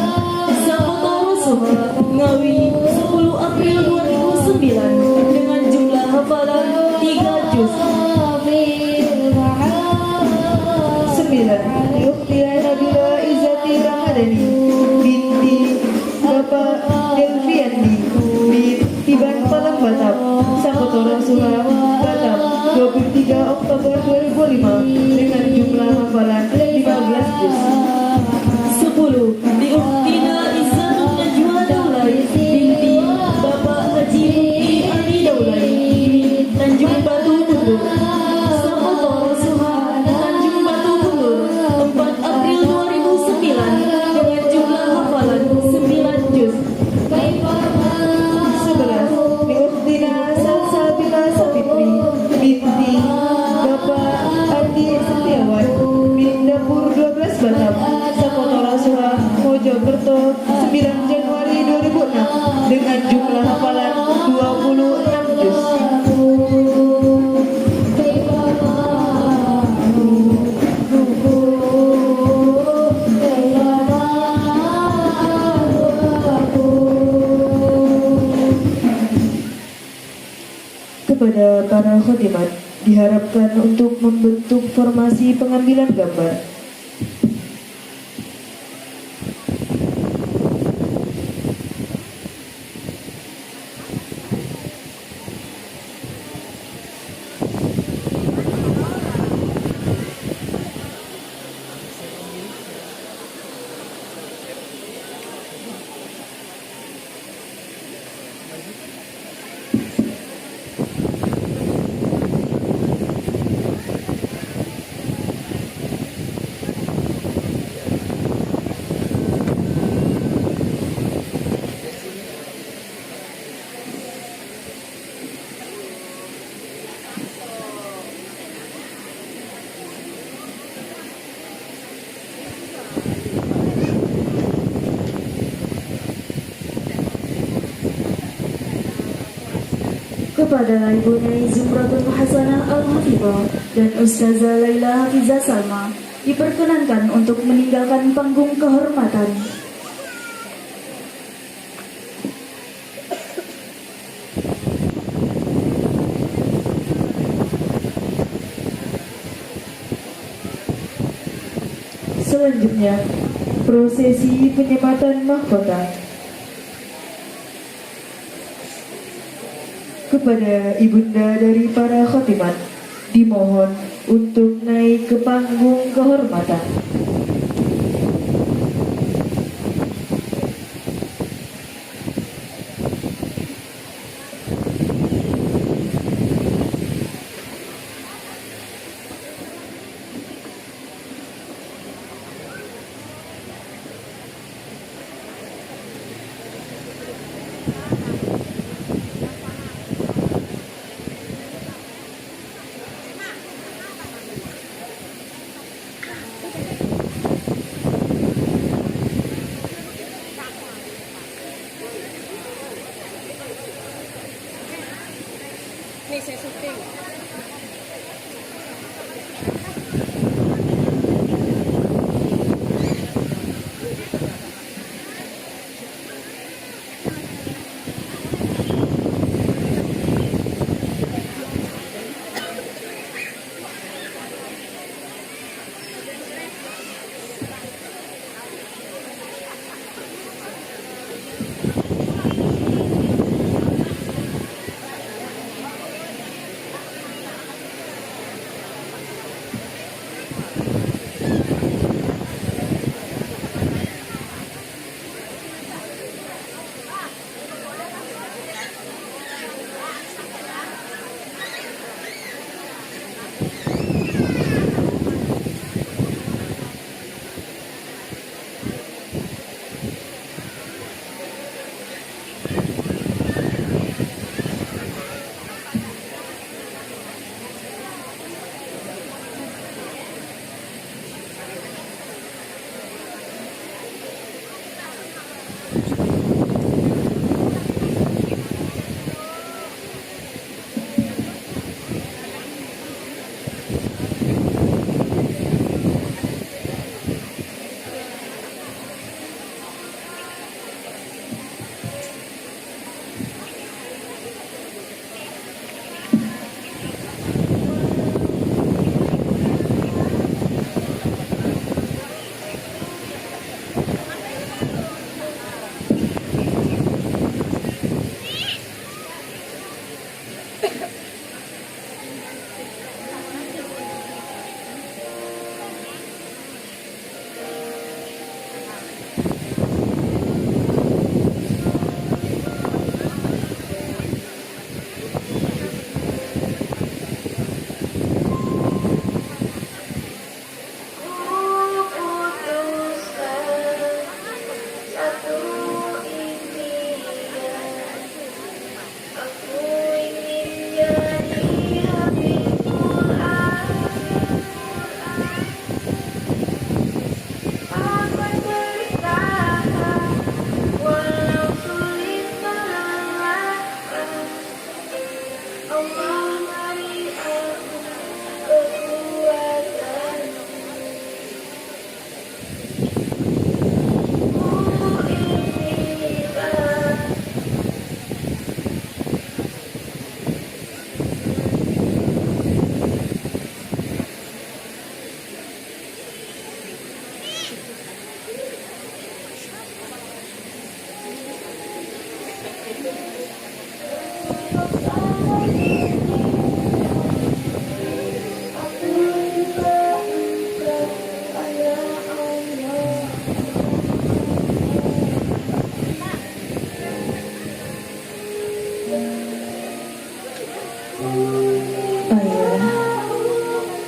Sakoto Rasulullah Ngawi 10 April 2009, dengan jumlah hafalan 3 juz. 9. Liukhtina Nabila Izzati Ramadhani binti Bapak Delviandi binti Ban Palem Batam, Sakoto Suha Batam 23 Oktober 2005, dengan jumlah hafalan 15 juz. 10. Diuktina Izzanun Najwa Daulay binti Bapak Haji Mufti Ali Daulay bin Tanjung Batu Bundur, Sakoto Rasulullah Tanjung Batu Bundur 4 April 2009, dengan jumlah hafalan 9 juz. 11. Liukhtina Salsabila Sapitri binti Bapak Andi Setiawan bin Dapur 12 Batam, Sakoto Suha Mojokerto 9 Januari 2006, dengan jumlah hafalan 26 juz. 12. Kepada para khodimat diharapkan untuk membentuk formasi pengambilan gambar. kepada Ibu Nyai Zumratul Hasanah Al-Hafizah dan Ustazah Laila Hafizah Salma diperkenankan untuk meninggalkan panggung kehormatan. selanjutnya, prosesi penyematan mahkota. Kepada ibunda dari para khotimat, dimohon untuk naik ke panggung kehormatan.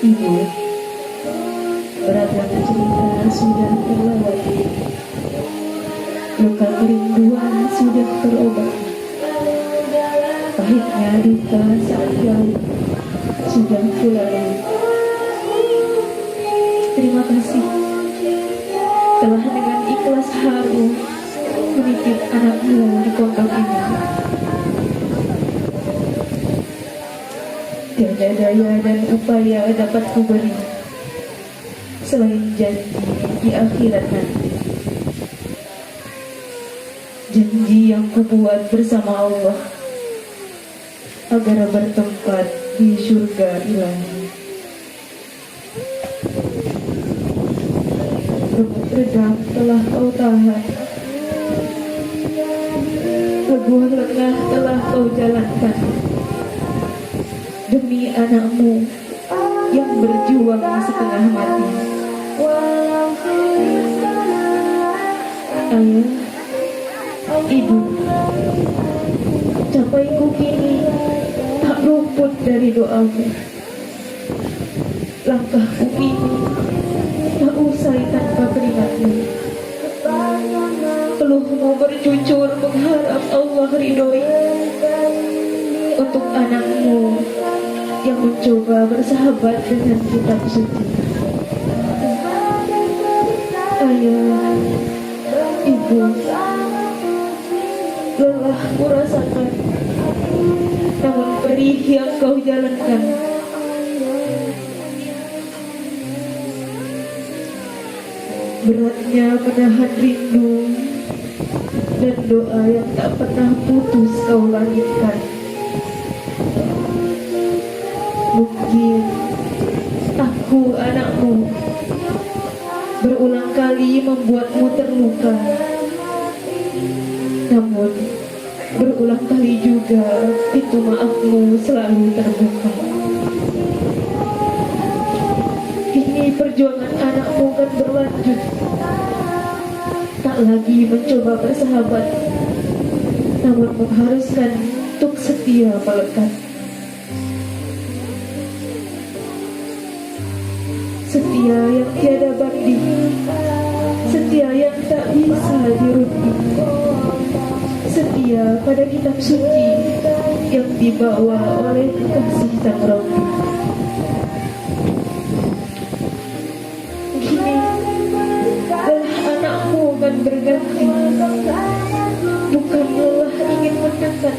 Ibu, beragam cerita sudah terlewati, luka kerinduan sudah terobati, pahitnya duka saat jauh sudah kulalui. Terima kasih telah dengan ikhlas haru menitip anakmu di kondang ini. Tiada daya dan upaya dapat kuberi selain janji di akhirat nanti. Janji yang kubuat bersama Allah agar bertempat di surga ilahi. redam telah kau tahan, teguh lengah telah kau jalankan demi anakmu yang berjuang setengah mati. Ayah, ibu, capaiku kini tak luput dari doamu. Langkahku kini tak usai tanpa keringatmu. Peluhmu bercucur mengharap Allah ridhoi untuk anakmu yang mencoba bersahabat dengan kitab suci. Ayah, ibu, lelah kurasakan, namun perih yang kau jalankan. Beratnya menahan rindu dan doa yang tak pernah putus kau langitkan. Mungkin aku anakmu berulang kali membuatmu terluka, namun berulang kali juga pintu maafmu selalu terbuka. Kini perjuangan anakmu kan berlanjut, tak lagi mencoba bersahabat, namun mengharuskan untuk setia melekat. Setia yang tiada banding, setia yang tak bisa dirunding, setia pada kitab suci yang dibawa oleh kekasih Sang Rabbi. Kini lelah anakmu kan berganti, bukan lelah ingin mendekat,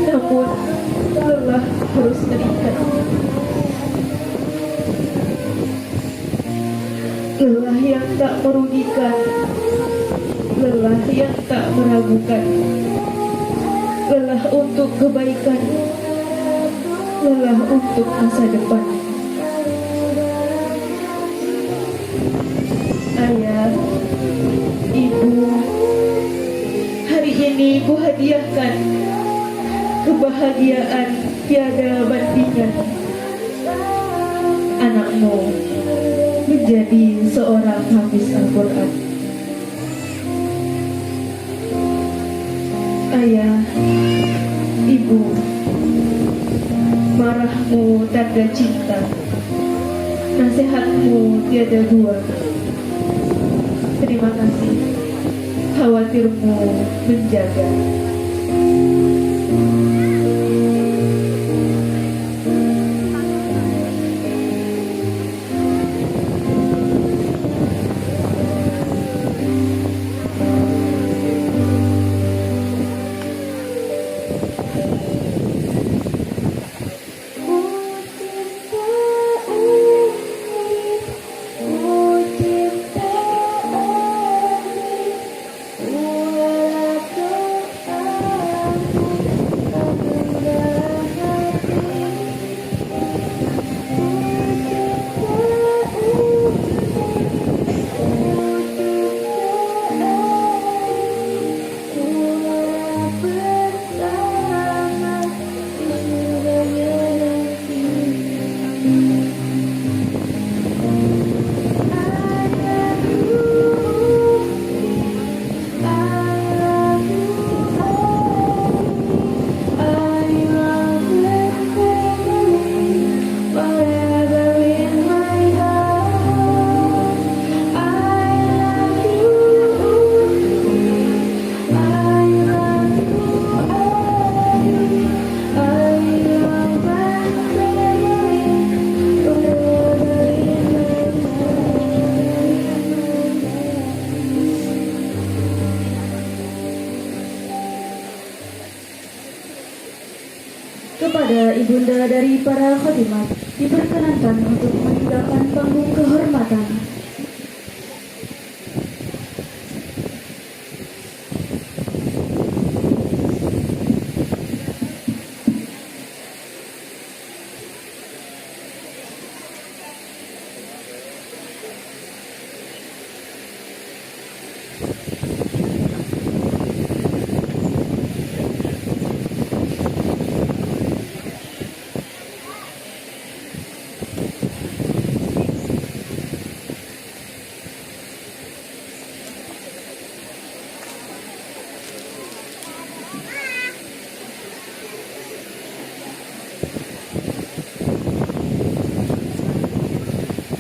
namun lelah harus terikat. Lelah yang tak merugikan, lelah yang tak meragukan, lelah untuk kebaikan, lelah untuk masa depan. Ayah, ibu, hari ini ku hadiahkan kebahagiaan tiada bandingan. Anakmu menjadi seorang hafiz Al-Quran. Ayah, ibu, marahmu tanda cinta, nasihatmu tiada dua. Terima kasih, khawatirmu menjaga. Kepada ibunda dari para khadimat diperkenankan untuk meninggalkan panggung kehormatan.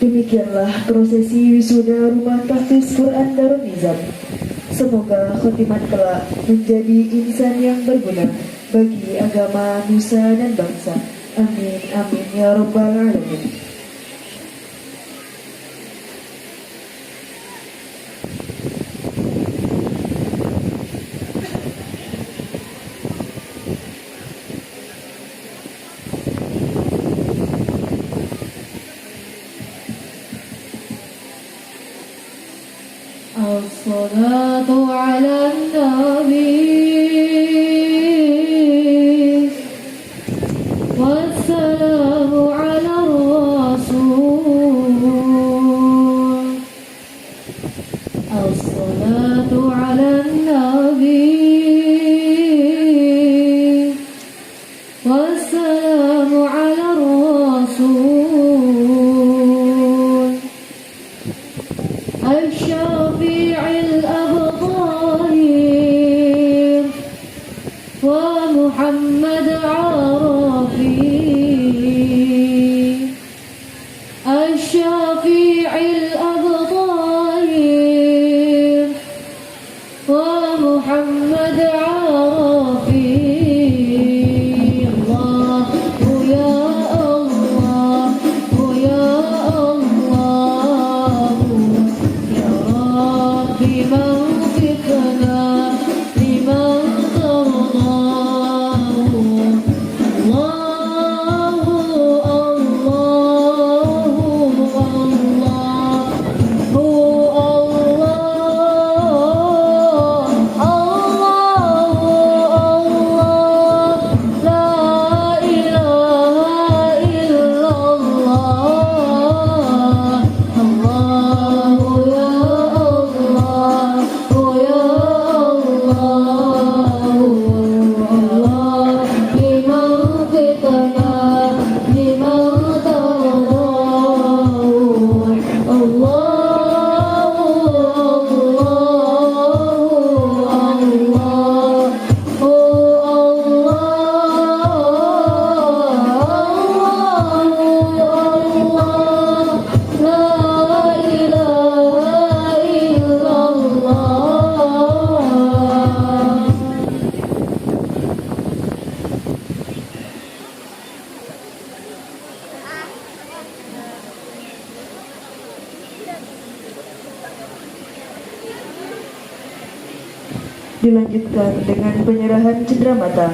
Demikianlah prosesi wisuda Rumah Tahfiz Quran Darul Nizam. Semoga khotimat kelak menjadi insan yang berguna bagi agama, nusa, dan bangsa. Amin, amin, ya rabbal alamin. الصلاة على النبي والسلام على الرسول. الصلاة على النبي والسلام على الرسول الشفيع الأبطال ومحمد عرفي الشفيع الأبطال ومحمد عرفي. الله يا الله يا الله يا ربي موفقنا لما ترضاه. الله الله Dilanjutkan dengan penyerahan cenderamata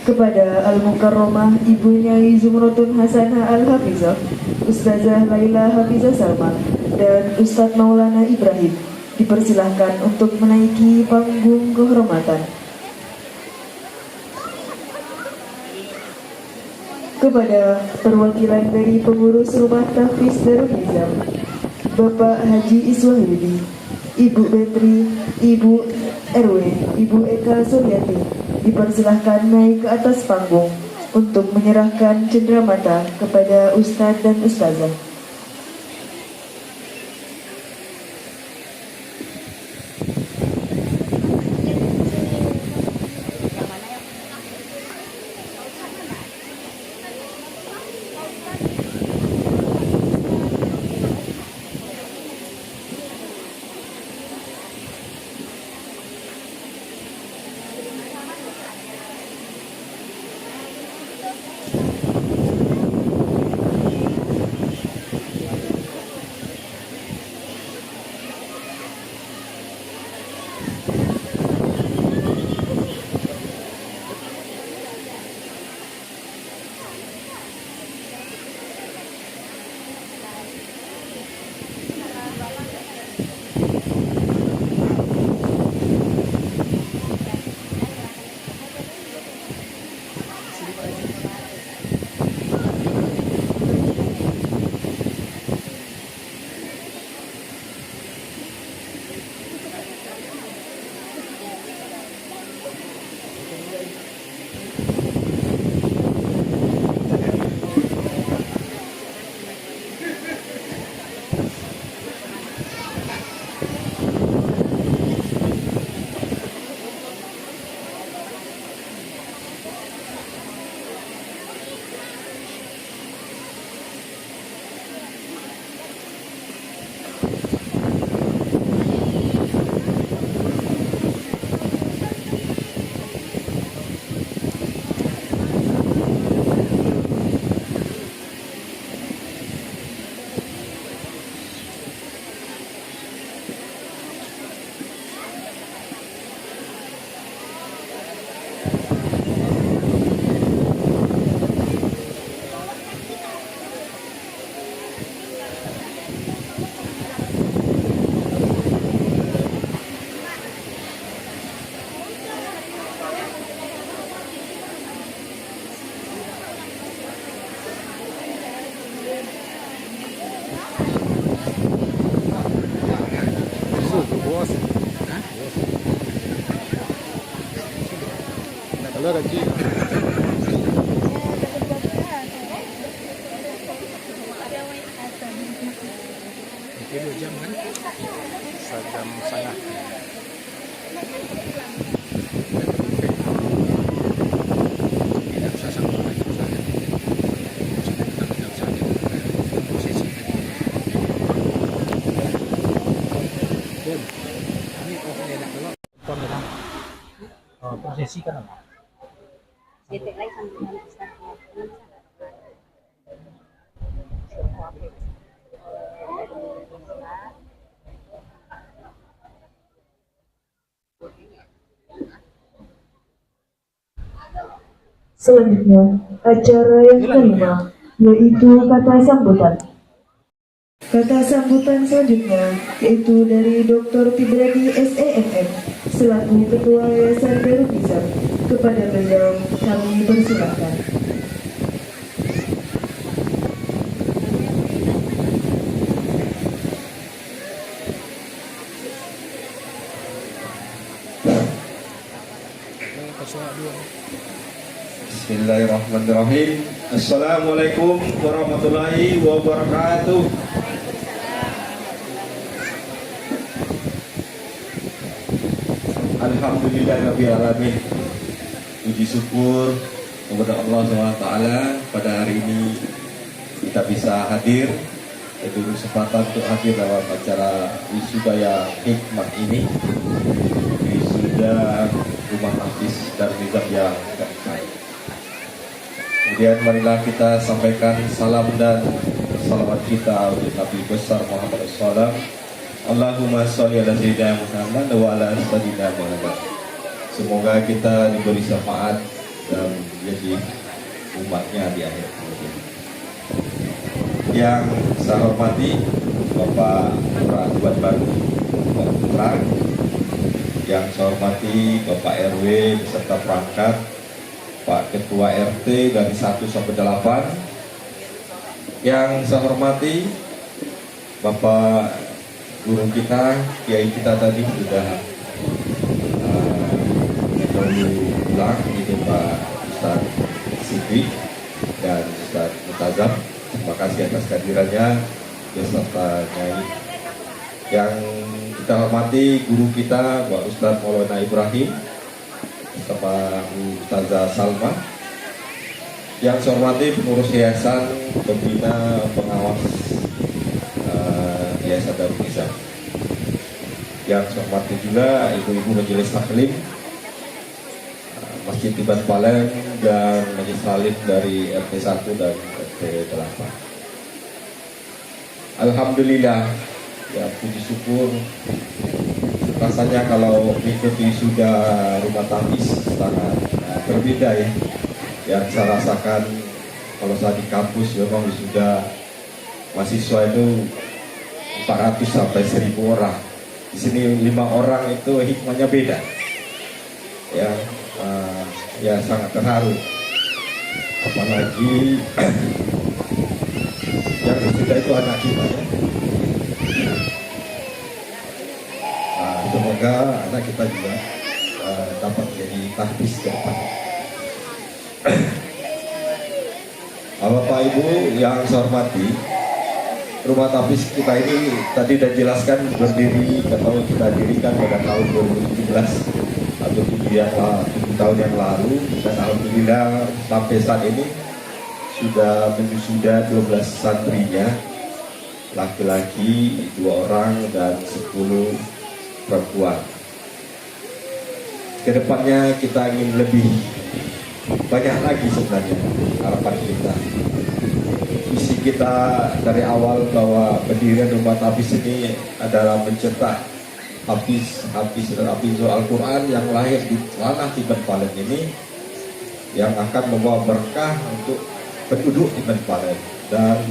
kepada Al-Mukarramah Ibu Nyai Zumrotun Hasanah Al-Hafizah, Ustazah Laila Hafizah Salma, dan Ustadz Maulana Ibrahim. Dipersilahkan untuk menaiki panggung kehormatan. Kepada perwakilan dari pengurus Rumah Tahfiz Darul Nizam, Bapak Haji Iswahudi, Ibu Betri, Ibu RW, Ibu Eka Suryati, dipersilahkan naik ke atas panggung untuk menyerahkan cenderamata kepada Ustadz dan Ustazah. Seragam sana. Prosesi kan apa? Selanjutnya, acara yang kelima, yaitu kata sambutan. Kata sambutan selanjutnya, yaitu dari Dr. Tibradi SEFM, selaku Ketua Yayasan Darul Izam. Kepada beliau, kami persilakan. Bismillahirrahmanirrahim. Assalamualaikum warahmatullahi wabarakatuh. Alhamdulillahirabbil alamin. Puji syukur kepada Allah SWT pada hari ini kita bisa hadir, itu kesempatan untuk hadir dalam acara wisuda yang hikmah ini, wisuda Rumah Hafiz Darul Izam yang keempat. Kemudian marilah kita sampaikan salam dan salawat kita untuk Nabi besar Muhammad SAW. Allahumma sholli ala sayyidina Muhammad wa ala sayyidina Muhammad. Semoga kita diberi syafaat dan menjadi umatnya di akhir kemudian. Yang saya hormati Bapak Lurah Tuban Baru, Bapak Putra. Yang saya hormati Bapak RW beserta perangkat, Pak Ketua RT dari 1 sampai 8. Yang saya hormati Bapak guru kita, kiai kita tadi sudah pulang, itu Pak Ustaz Siddiq dan Ustaz Mutazam. Terima kasih atas kehadirannya beserta Nyai. Yang kita hormati guru kita Pak Ustaz Maulana Ibrahim beserta Ustazah Salma. Yang saya hormati pengurus yayasan, pembina, pengawas Yayasan Darul Izam. Yang saya hormati juga ibu-ibu majelis taklim Masjid Tiban Palen dan majelis taklim dari RT 1 dan RT 8. Alhamdulillah, ya puji syukur. Rasanya kalau mengikuti sudah rumah tangis sangat berbeda ya. Yang saya rasakan kalau saya di kampus memang sudah mahasiswa itu 400 sampai 1000 orang. Di sini 5 orang itu hikmahnya beda. Ya, ya sangat terharu. Apalagi yang wisuda itu anak kita ya. Semoga anak kita juga dapat menjadi tahfiz ke depan. Bapak Ibu yang saya hormati, rumah tahfiz kita ini tadi sudah jelaskan berdiri atau kita dirikan pada tahun 2017 atau 7 tahun yang lalu, dan alhamdulillah sampai saat ini sudah menyusuda 12 santrinya, laki-laki 2 orang dan 10 perempuan. Kedepannya kita ingin lebih banyak lagi sebenarnya harapan kita. Visi kita dari awal bahwa pendirian rumah tahfiz ini adalah mencetak hafiz dan hafizul Al-Quran yang lahir di tanah Tiban Palen ini, yang akan membawa berkah untuk penduduk Tiban Palen dan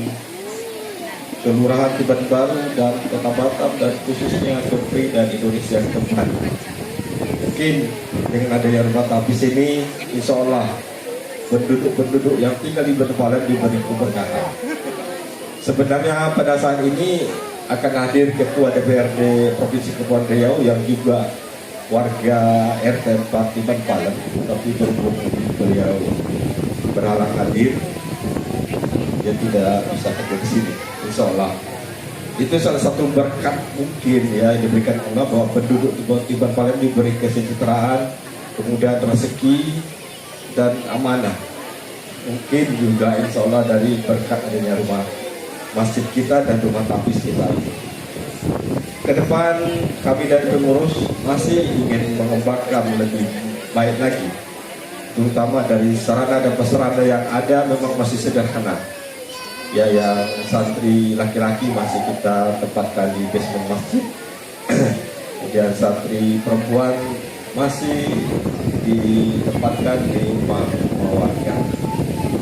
Kelurahan Tiban Baru dan Kota Batam dan khususnya Kepri dan Indonesia ke depan. Mungkin dengan adanya rumah tahfiz ini, insya Allah penduduk-penduduk yang tinggal di Tiban Palen diberi keberkahan. Sebenarnya pada saat ini akan hadir Ketua DPRD Provinsi Kepulauan Riau yang juga warga RT 4 Tiban Palem, tapi berhubung beliau berhalang hadir, dia tidak bisa hadir di sini. Insya Allah itu salah satu berkat mungkin ya yang diberikan Allah, bahwa penduduk Tiban Palem diberi kesejahteraan, kemudian rezeki dan amanah. Mungkin juga insya Allah dari berkat adanya rumah masjid kita dan rumah tapis kita ini. Ke depan kami dari pengurus masih ingin mengembangkan lebih baik lagi, terutama dari sarana dan prasarana yang ada memang masih sederhana. Ya, yang santri laki-laki masih kita tempatkan di basement masjid, kemudian santri perempuan masih ditempatkan di rumah warga.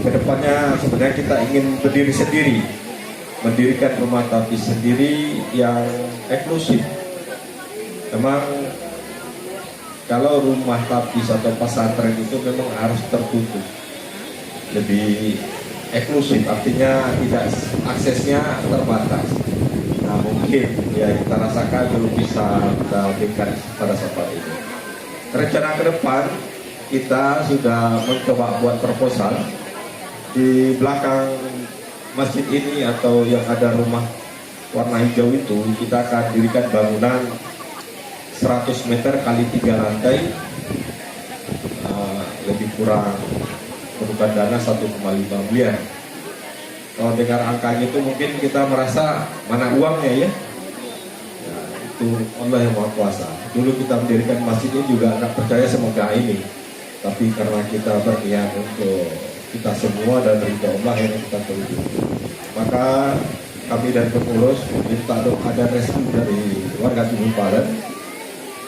Kedepannya sebenarnya kita ingin berdiri sendiri, mendirikan rumah tapis sendiri yang eksklusif. Memang kalau rumah tapis atau pesantren itu memang harus tertutup, lebih eksklusif, artinya tidak, aksesnya terbatas. Nah mungkin ya kita rasakan belum bisa kita berikan pada saat ini. Rencana ke depan kita sudah mencoba buat proposal di belakang masjid ini atau yang ada rumah warna hijau itu, kita akan dirikan bangunan 100 meter kali 3 lantai, lebih kurang perlukan dana 1,5 miliar. Kalau dengar angkanya itu mungkin kita merasa mana uangnya ya. Ya itu Allah yang Maha Kuasa. Dulu kita mendirikan masjid ini juga nggak percaya semoga ini, tapi karena kita berniat untuk kita semua dan ridha Allah yang kita tuju, maka kami dan pengurus minta doa dan restu dari warga Tiban Palem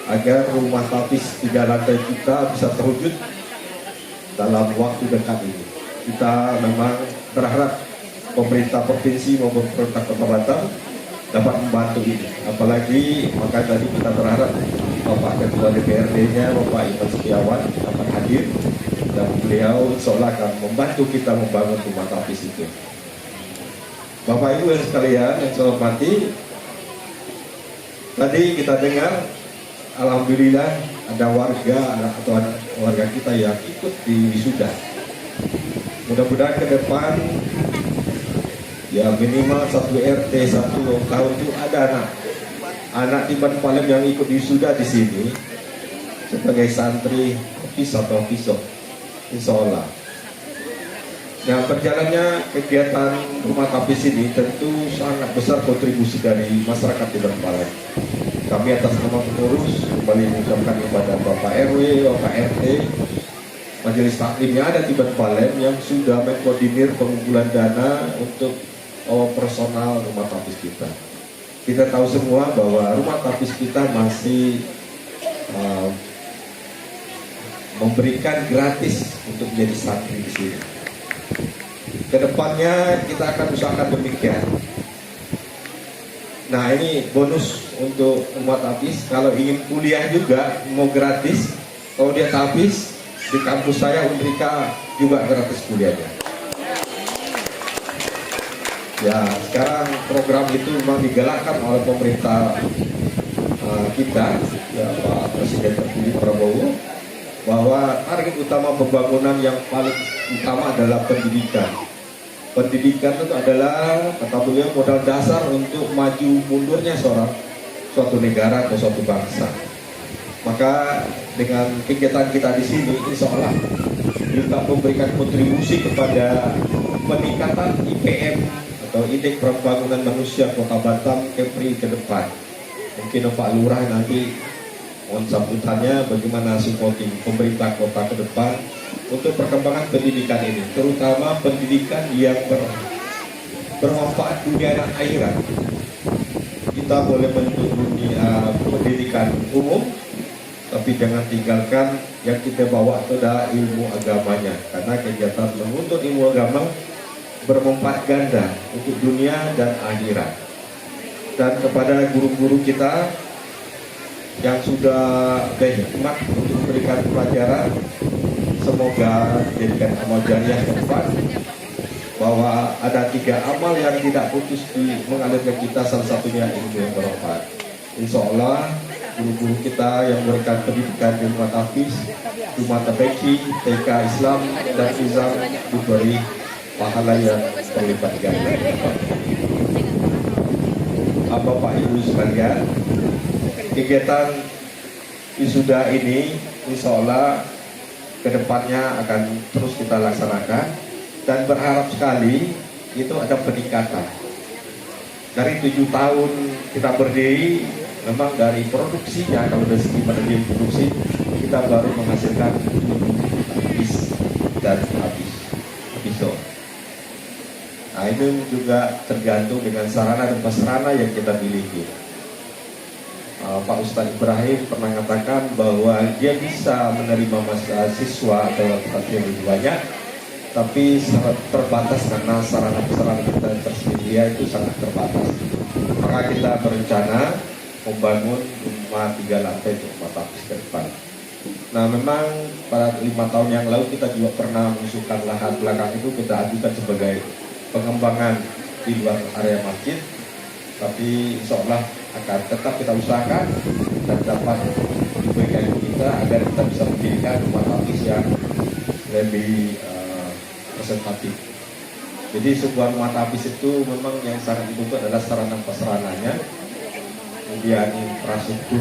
agar rumah tapis 3 lantai kita bisa terwujud dalam waktu dekat ini. Kita memang berharap pemerintah provinsi maupun pemerintah Kota Batam dapat membantu ini. Apalagi maka tadi kita berharap Bapak Ketua DPRD-nya, Bapak Iman Setiawan dapat hadir, dan beliau seolah akan membantu kita membangun rumah tapis itu. Bapak Ibu yang sekalian yang saya hormati, tadi kita dengar alhamdulillah ada warga atau warga kita yang ikut di wisuda. Mudah-mudahan ke depan ya minimal 1 RT 1 tahun itu ada anak Tiban Palem yang ikut di wisuda di sini sebagai santri atau pisau, insya Allah. Nah, berjalannya kegiatan rumah tapis ini tentu sangat besar kontribusi dari masyarakat Tiban Palem. Kami atas nama pengurus kembali mengucapkan kepada Bapak RW, Bapak RT, Majelis Taklimnya ada Tiban Palem yang sudah mengkoordinir pengumpulan dana untuk personal rumah tapis kita. Kita tahu semua bahwa rumah tapis kita masih memberikan gratis untuk menjadi santri di sini. Kedepannya kita akan usahakan demikian. Nah ini bonus untuk umat tapis, kalau ingin kuliah juga mau gratis, kalau dia tapis di kampus saya Unrika juga gratis kuliahnya. Ya sekarang program itu memang digalakkan oleh pemerintah kita, ya Pak Presiden terpilih Prabowo, bahwa target utama pembangunan yang paling utama adalah pendidikan. Pendidikan itu adalah, kata beliau, modal dasar untuk maju mundurnya suatu negara atau suatu bangsa. Maka dengan kegiatan kita di sini, insya Allah kita memberikan kontribusi kepada peningkatan IPM atau Indeks Pembangunan Manusia Kota Batam Kepri ke depan. Mungkin Pak Lurah nanti mohon sambutannya bagaimana supporting pemerintah kota ke depan untuk perkembangan pendidikan ini, terutama pendidikan yang bermanfaat dunia dan akhirat. Kita boleh menuntut dunia pendidikan umum, tapi jangan tinggalkan yang kita bawa itu adalah ilmu agamanya, karena kegiatan menuntut ilmu agama bermanfaat ganda untuk dunia dan akhirat. Dan kepada guru-guru kita yang sudah berhikmat untuk memberikan pelajaran, semoga jadikan amal jariah ke depan, bahwa ada 3 amal yang tidak putus di mengalir ke kita, salah satunya ilmu yang bermanfaat. Insya Allah guru-guru kita yang memberikan pendidikan di Rumah Hafiz, Rumah Tabeki, TK Islam dan Nizam diberi pahala yang berlipat ganda. Bapak Ibu sekalian, kegiatan wisuda ini insya Allah kedepannya akan terus kita laksanakan dan berharap sekali itu ada peningkatan. Dari 7 tahun kita berdiri, memang dari produksinya, kalau dari segi manajemen produksi, kita baru menghasilkan habis dan habis. Nah, ini juga tergantung dengan sarana dan prasarana yang kita miliki. Pak Ustadz Ibrahim pernah mengatakan bahwa dia bisa menerima siswa atau santri yang lebih banyak, tapi terbatas karena sarana prasarana kita tersedia itu sangat terbatas. Maka kita berencana membangun rumah 3 lantai untuk Rumah Hafiz ke depan. Nah, memang pada 5 tahun yang lalu kita juga pernah mengusulkan lahan belakang itu kita ajukan sebagai pengembangan di luar area masjid, tapi insya Allah akan tetap kita usahakan dan dapat diberikan kita agar kita bisa mendirikan Rumah Hafiz yang lebih presentatif. Jadi sebuah Rumah Hafiz itu memang yang sangat dibutuhkan adalah sarana prasarananya, kemudian infrastruktur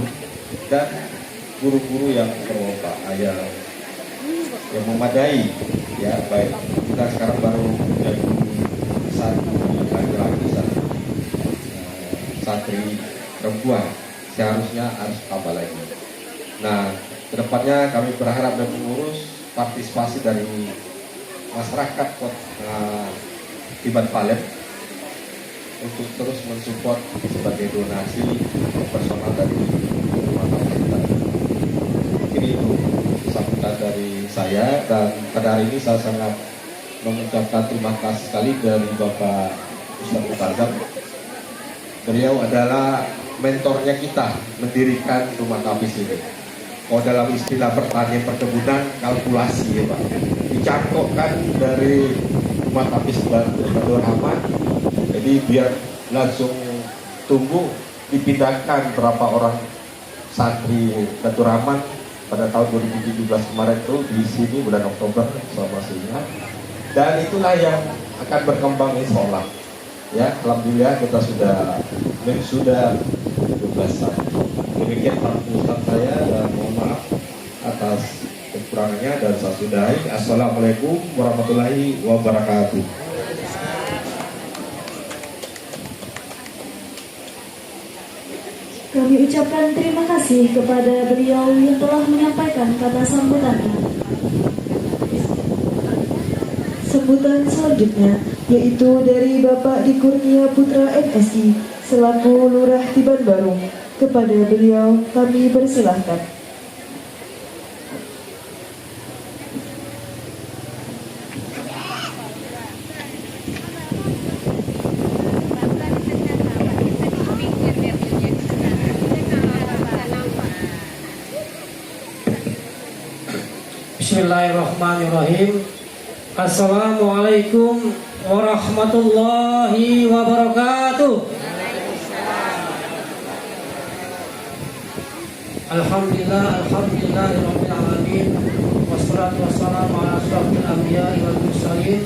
dan guru-guru yang berupaya yang memadai, ya, baik kita sekarang baru punya guru laki-laki, santri perempuan, seharusnya harus tambah lagi. Nah, kedepannya kami berharap dan mengurus partisipasi dari masyarakat Tiban Palem untuk terus mensupport sebagai donasi personal dari Rumah Hafiz kita. Mungkin itu sambutan dari saya, dan pada hari ini saya sangat mengucapkan terima kasih sekali dari Bapak Ustadz Mutazam. Beliau adalah mentornya kita mendirikan Rumah Hafiz ini. Kalau dalam istilah pertanian perkebunan, kalkulasi, ya Pak, dicangkokkan dari Rumah Hafiz Baitur Rahman. Jadi biar langsung tumbuh, dipindahkan berapa orang santri Baitur Rahman pada tahun 2017 kemarin itu di sini bulan Oktober selama sehingga. Dan itulah yang akan berkembang insya Allah. Ya, alhamdulillah kita sudah 12 tahun. Demikian Pak Ustadz saya, dan mohon maaf atas kekurangannya, dan saya sudahi. Assalamualaikum warahmatullahi wabarakatuh. Kami ucapkan terima kasih kepada beliau yang telah menyampaikan kata sambutannya. Sambutan selanjutnya yaitu dari Bapak Dikurnia Putra MSI selaku Lurah Tiban Baru. Kepada beliau kami persilahkan. Bismillahirrahmanirrahim. Assalamualaikum warahmatullahi wabarakatuh. Alhamdulillahirabbil alamin. Wassalatu wassalamu ala asyrofil anbiya'i wal mursalin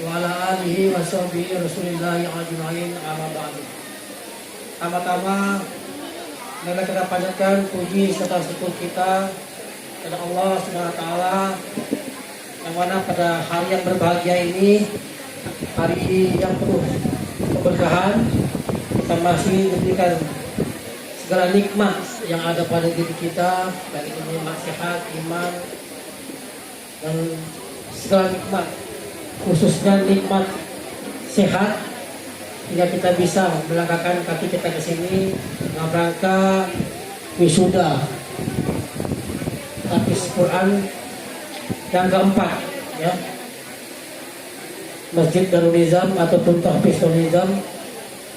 wa ala alihi wa sahbihi rasulillahi ajma'in, amma ba'du. Pertama-tama marilah kita panjatkan puji serta syukur kita kepada Allah Subhanahu wa taala, yang mana pada hari yang berbahagia ini, hari yang penuh keberkahan, kita masih diberikan segala nikmat yang ada pada diri kita, baik itu nikmat sehat, iman, dan segala nikmat, khususnya nikmat sehat, hingga kita bisa melangkahkan kaki kita ke sini dalam rangka wisuda Hafiz Quran yang keempat, ya, Masjid Darul Nizam ataupun Tahfiz Darul Nizam.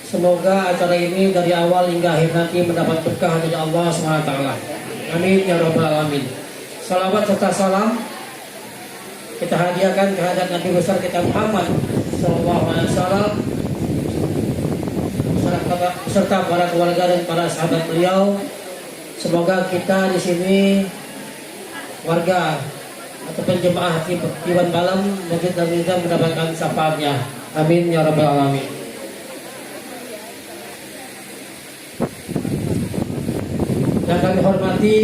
Semoga acara ini dari awal hingga akhir nanti mendapat berkah dari Allah SWT. Amin ya rabbal alamin. Salawat serta salam kita hadiahkan kehadirat Nabi besar kita Muhammad SAW beserta para keluarga dan para sahabat beliau, Semoga kita di sini warga ataupun jemaah Tiban Balam Masjid Darul Nizam mendapatkan syafaatnya. Amin ya rabbal alamin. Yang kami hormati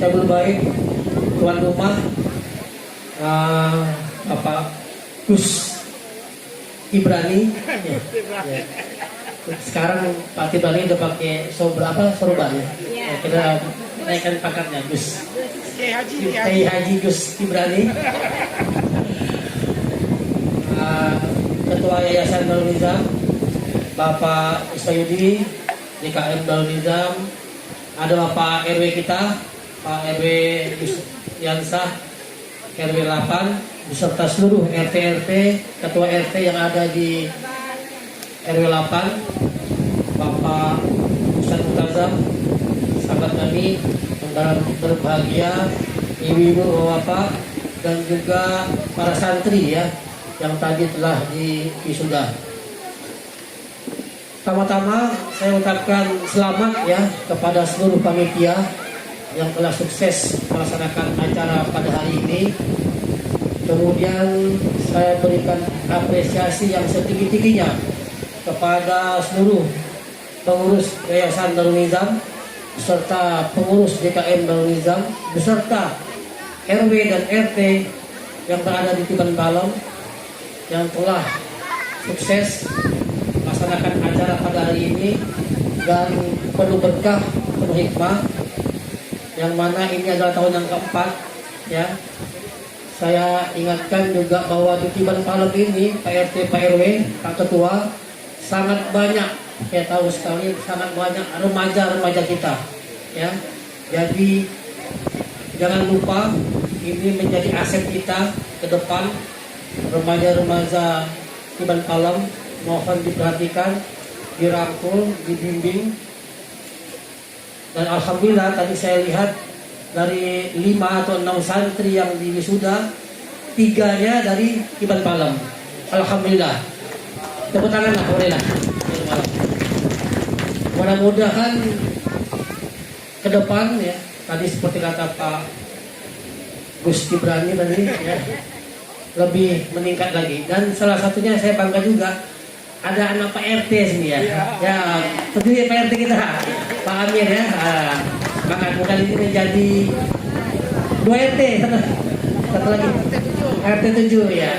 Syabul Baik tuan rumah Bapak Gus Ibrani. Ya. Sekarang Pak Ibrani udah pakai sorban ya. Kita naikkan pangkatnya Gus. Kiai Haji Gus Ibrani. Ketua Yayasan Darul Nizam Bapak Isayudi DKM Darul Nizam. Ada Bapak RW kita, Pak RW Yansah RW 8 beserta seluruh RT-RT, ketua RT yang ada di RW 8, Bapak Ustadz Mutazam, sahabat kami yang berbahagia, ibu-ibu, bapak, dan juga para santri ya yang tadi telah wisuda. Pertama-tama saya ucapkan selamat ya kepada seluruh panitia yang telah sukses melaksanakan acara pada hari ini. Kemudian saya berikan apresiasi yang setinggi-tingginya kepada seluruh pengurus Yayasan Darul Nizam beserta pengurus DKM Darul Nizam beserta RW dan RT yang berada di Tiban Balam yang telah sukses melaksanakan acara pada hari ini dan penuh berkah, penuh hikmah, yang mana ini adalah tahun yang keempat ya. Saya ingatkan juga bahwa di Tiban Balam ini Pak RT, Pak RW, Pak Ketua sangat banyak, saya tahu sekali sangat banyak remaja-remaja kita ya. Jadi jangan lupa ini menjadi aset kita ke depan. Remaja-remaja Tiban Balam mohon diperhatikan, dirangkul, dibimbing. Dan alhamdulillah tadi saya lihat dari 5 atau 6 santri yang diwisuda, 3-nya dari Tiban Balam. Alhamdulillah. Tepuk tangan lah, bolehlah. Mudah-mudahan ke depan ya, tadi seperti kata Pak Gus Ibrani tadi ya, lebih meningkat lagi. Dan salah satunya saya bangga juga ada anak Pak RT sini ya. Ya, tentu ya Pak RT kita, Pak Amir ya. Maka kali ini menjadi 2 RT, satu lagi RT 7 ya.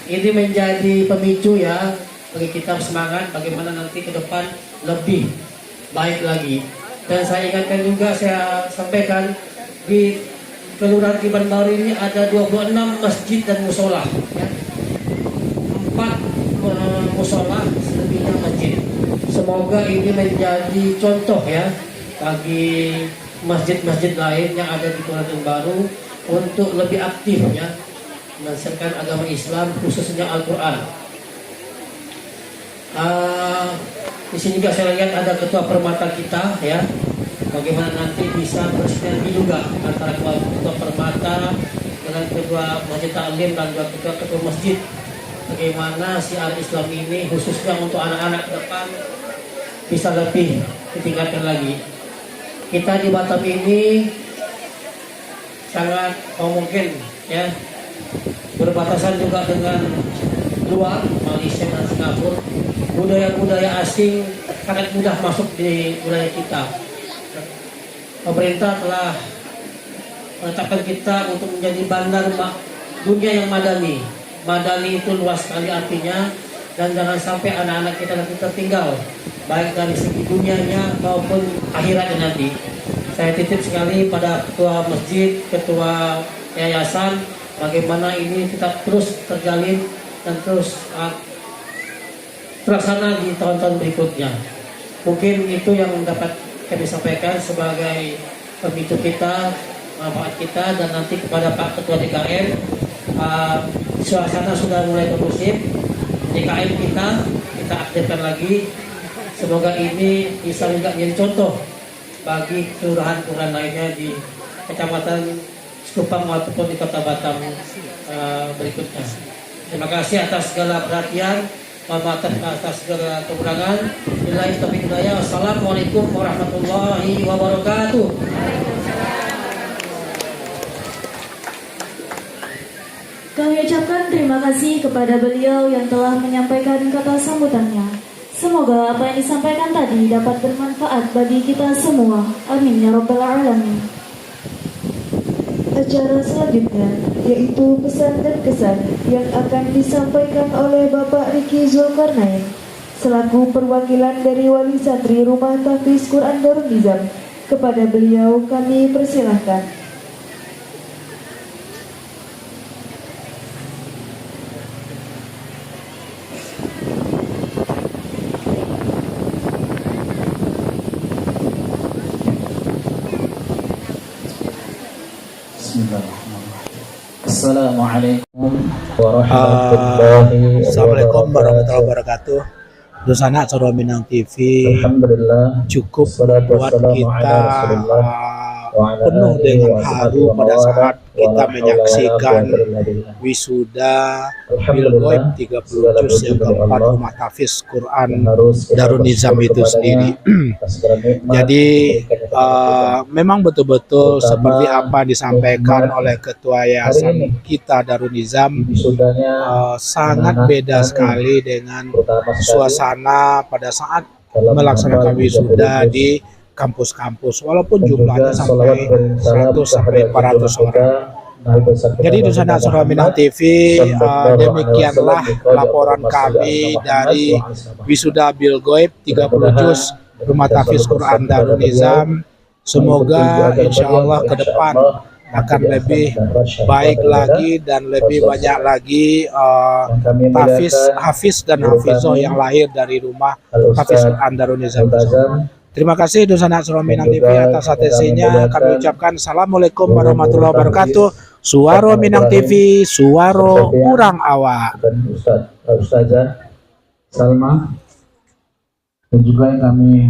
Ini menjadi pemicu ya bagi kita semangat bagaimana nanti ke depan lebih baik lagi. Dan saya ingatkan juga, saya sampaikan di Kelurahan Tiban Baru ini ada 26 masjid dan musola ya. 4 musola, selebihnya masjid. Semoga ini menjadi contoh ya bagi masjid-masjid lain yang ada di Kelurahan Baru untuk lebih aktif ya mensiarkan agama Islam, khususnya Al-Quran. Di sini juga saya lihat ada ketua permata kita ya. Bagaimana nanti bisa bersinergi juga antara ketua permata dengan ketua masjid taklim dan juga ketua masjid. Bagaimana siar Islam ini khususnya untuk anak-anak ke depan bisa lebih ditingkatkan lagi. Kita di Batam ini sangat mungkin ya berbatasan juga dengan luar Malaysia dan Singapura. Budaya-budaya asing sangat mudah masuk di wilayah kita. Pemerintah telah menetapkan kita untuk menjadi bandar dunia yang madani. Madani itu luas sekali artinya, dan jangan sampai anak-anak kita nanti tertinggal baik dari segi dunianya maupun akhiratnya nanti. Saya titip sekali pada ketua masjid, ketua yayasan, bagaimana ini tetap terus terjalin dan terus terlaksana di tahun-tahun berikutnya. Mungkin itu yang dapat kami sampaikan sebagai pemicu kita, manfaat kita, dan nanti kepada Pak Ketua DKM. Suasana sudah mulai kondusif. DKM kita aktifkan lagi. Semoga ini bisa juga menjadi contoh bagi kelurahan-kelurahan lainnya di Kecamatan Sekupang ataupun di Kota Batam berikutnya. Terima kasih atas segala perhatian. Maaf atas segala kekurangan. Billahi taufiq hidayah. Wassalamualaikum warahmatullahi wabarakatuh. Kami ucapkan terima kasih kepada beliau yang telah menyampaikan kata sambutannya. Semoga apa yang disampaikan tadi dapat bermanfaat bagi kita semua. Amin ya rabbal alamin. Acara selanjutnya yaitu pesan dan kesan yang akan disampaikan oleh Bapak Riki Zulkarnain selaku perwakilan dari Wali Santri Rumah Tahfiz Quran Darul Nizam. Kepada beliau kami persilahkan. Assalamualaikum warahmatullahi Assalamualaikum warahmatullahi wabarakatuh. Dosana Soro Minang TV Alhamdulillah. cukup Wassalatu buat wassalamu kita ala Rasulillah wa ala penuh alihi dengan wa haru sahbihi pada wa saat kita wala haula wala menyaksikan quwwata illa billah. wisuda Alhamdulillah, Bilgoib 30 juz yang keempat Allah Rumah Tahfiz Quran yang harus kita Darul Nizam bersyukur itu kepadanya sendiri. atas segala nikmat Jadi yang diberikan kepada kita. memang betul-betul Terutama seperti apa disampaikan nikmat oleh Ketua hari Yayasan ini. kita Darul Nizam, Wisudanya sangat anak-anak beda kami, sekali dengan terutama sekali suasana pada saat dalam melaksanakan menghafal wisuda 30 juz. di kampus-kampus walaupun Dan jumlahnya juga salawat sampai dan salam 100 sampai kepada 400 junjungan orang. kita, Nabi besar kita Jadi Nabi Dosana Surah Muhammad Minang TV, sallallahu demikianlah alaihi wasallam, laporan Allahumma kami salli ala dari Muhammad wa ala Muhammad. wisuda Bilgoib 30 juz Rumah Tahfiz Quran Darul Nizam. Semoga insya Allah ke depan akan lebih baik lagi dan lebih banyak lagi hafiz dan hafizoh yang lahir dari Rumah Tahfiz Quran Darul Nizam. Terima kasih Dosana Surah Minang TV atas atensinya. Kami ucapkan Assalamualaikum warahmatullahi wabarakatuh. Suaro Minang TV, suaro urang awak. Dan Ustazah Salma dan juga yang kami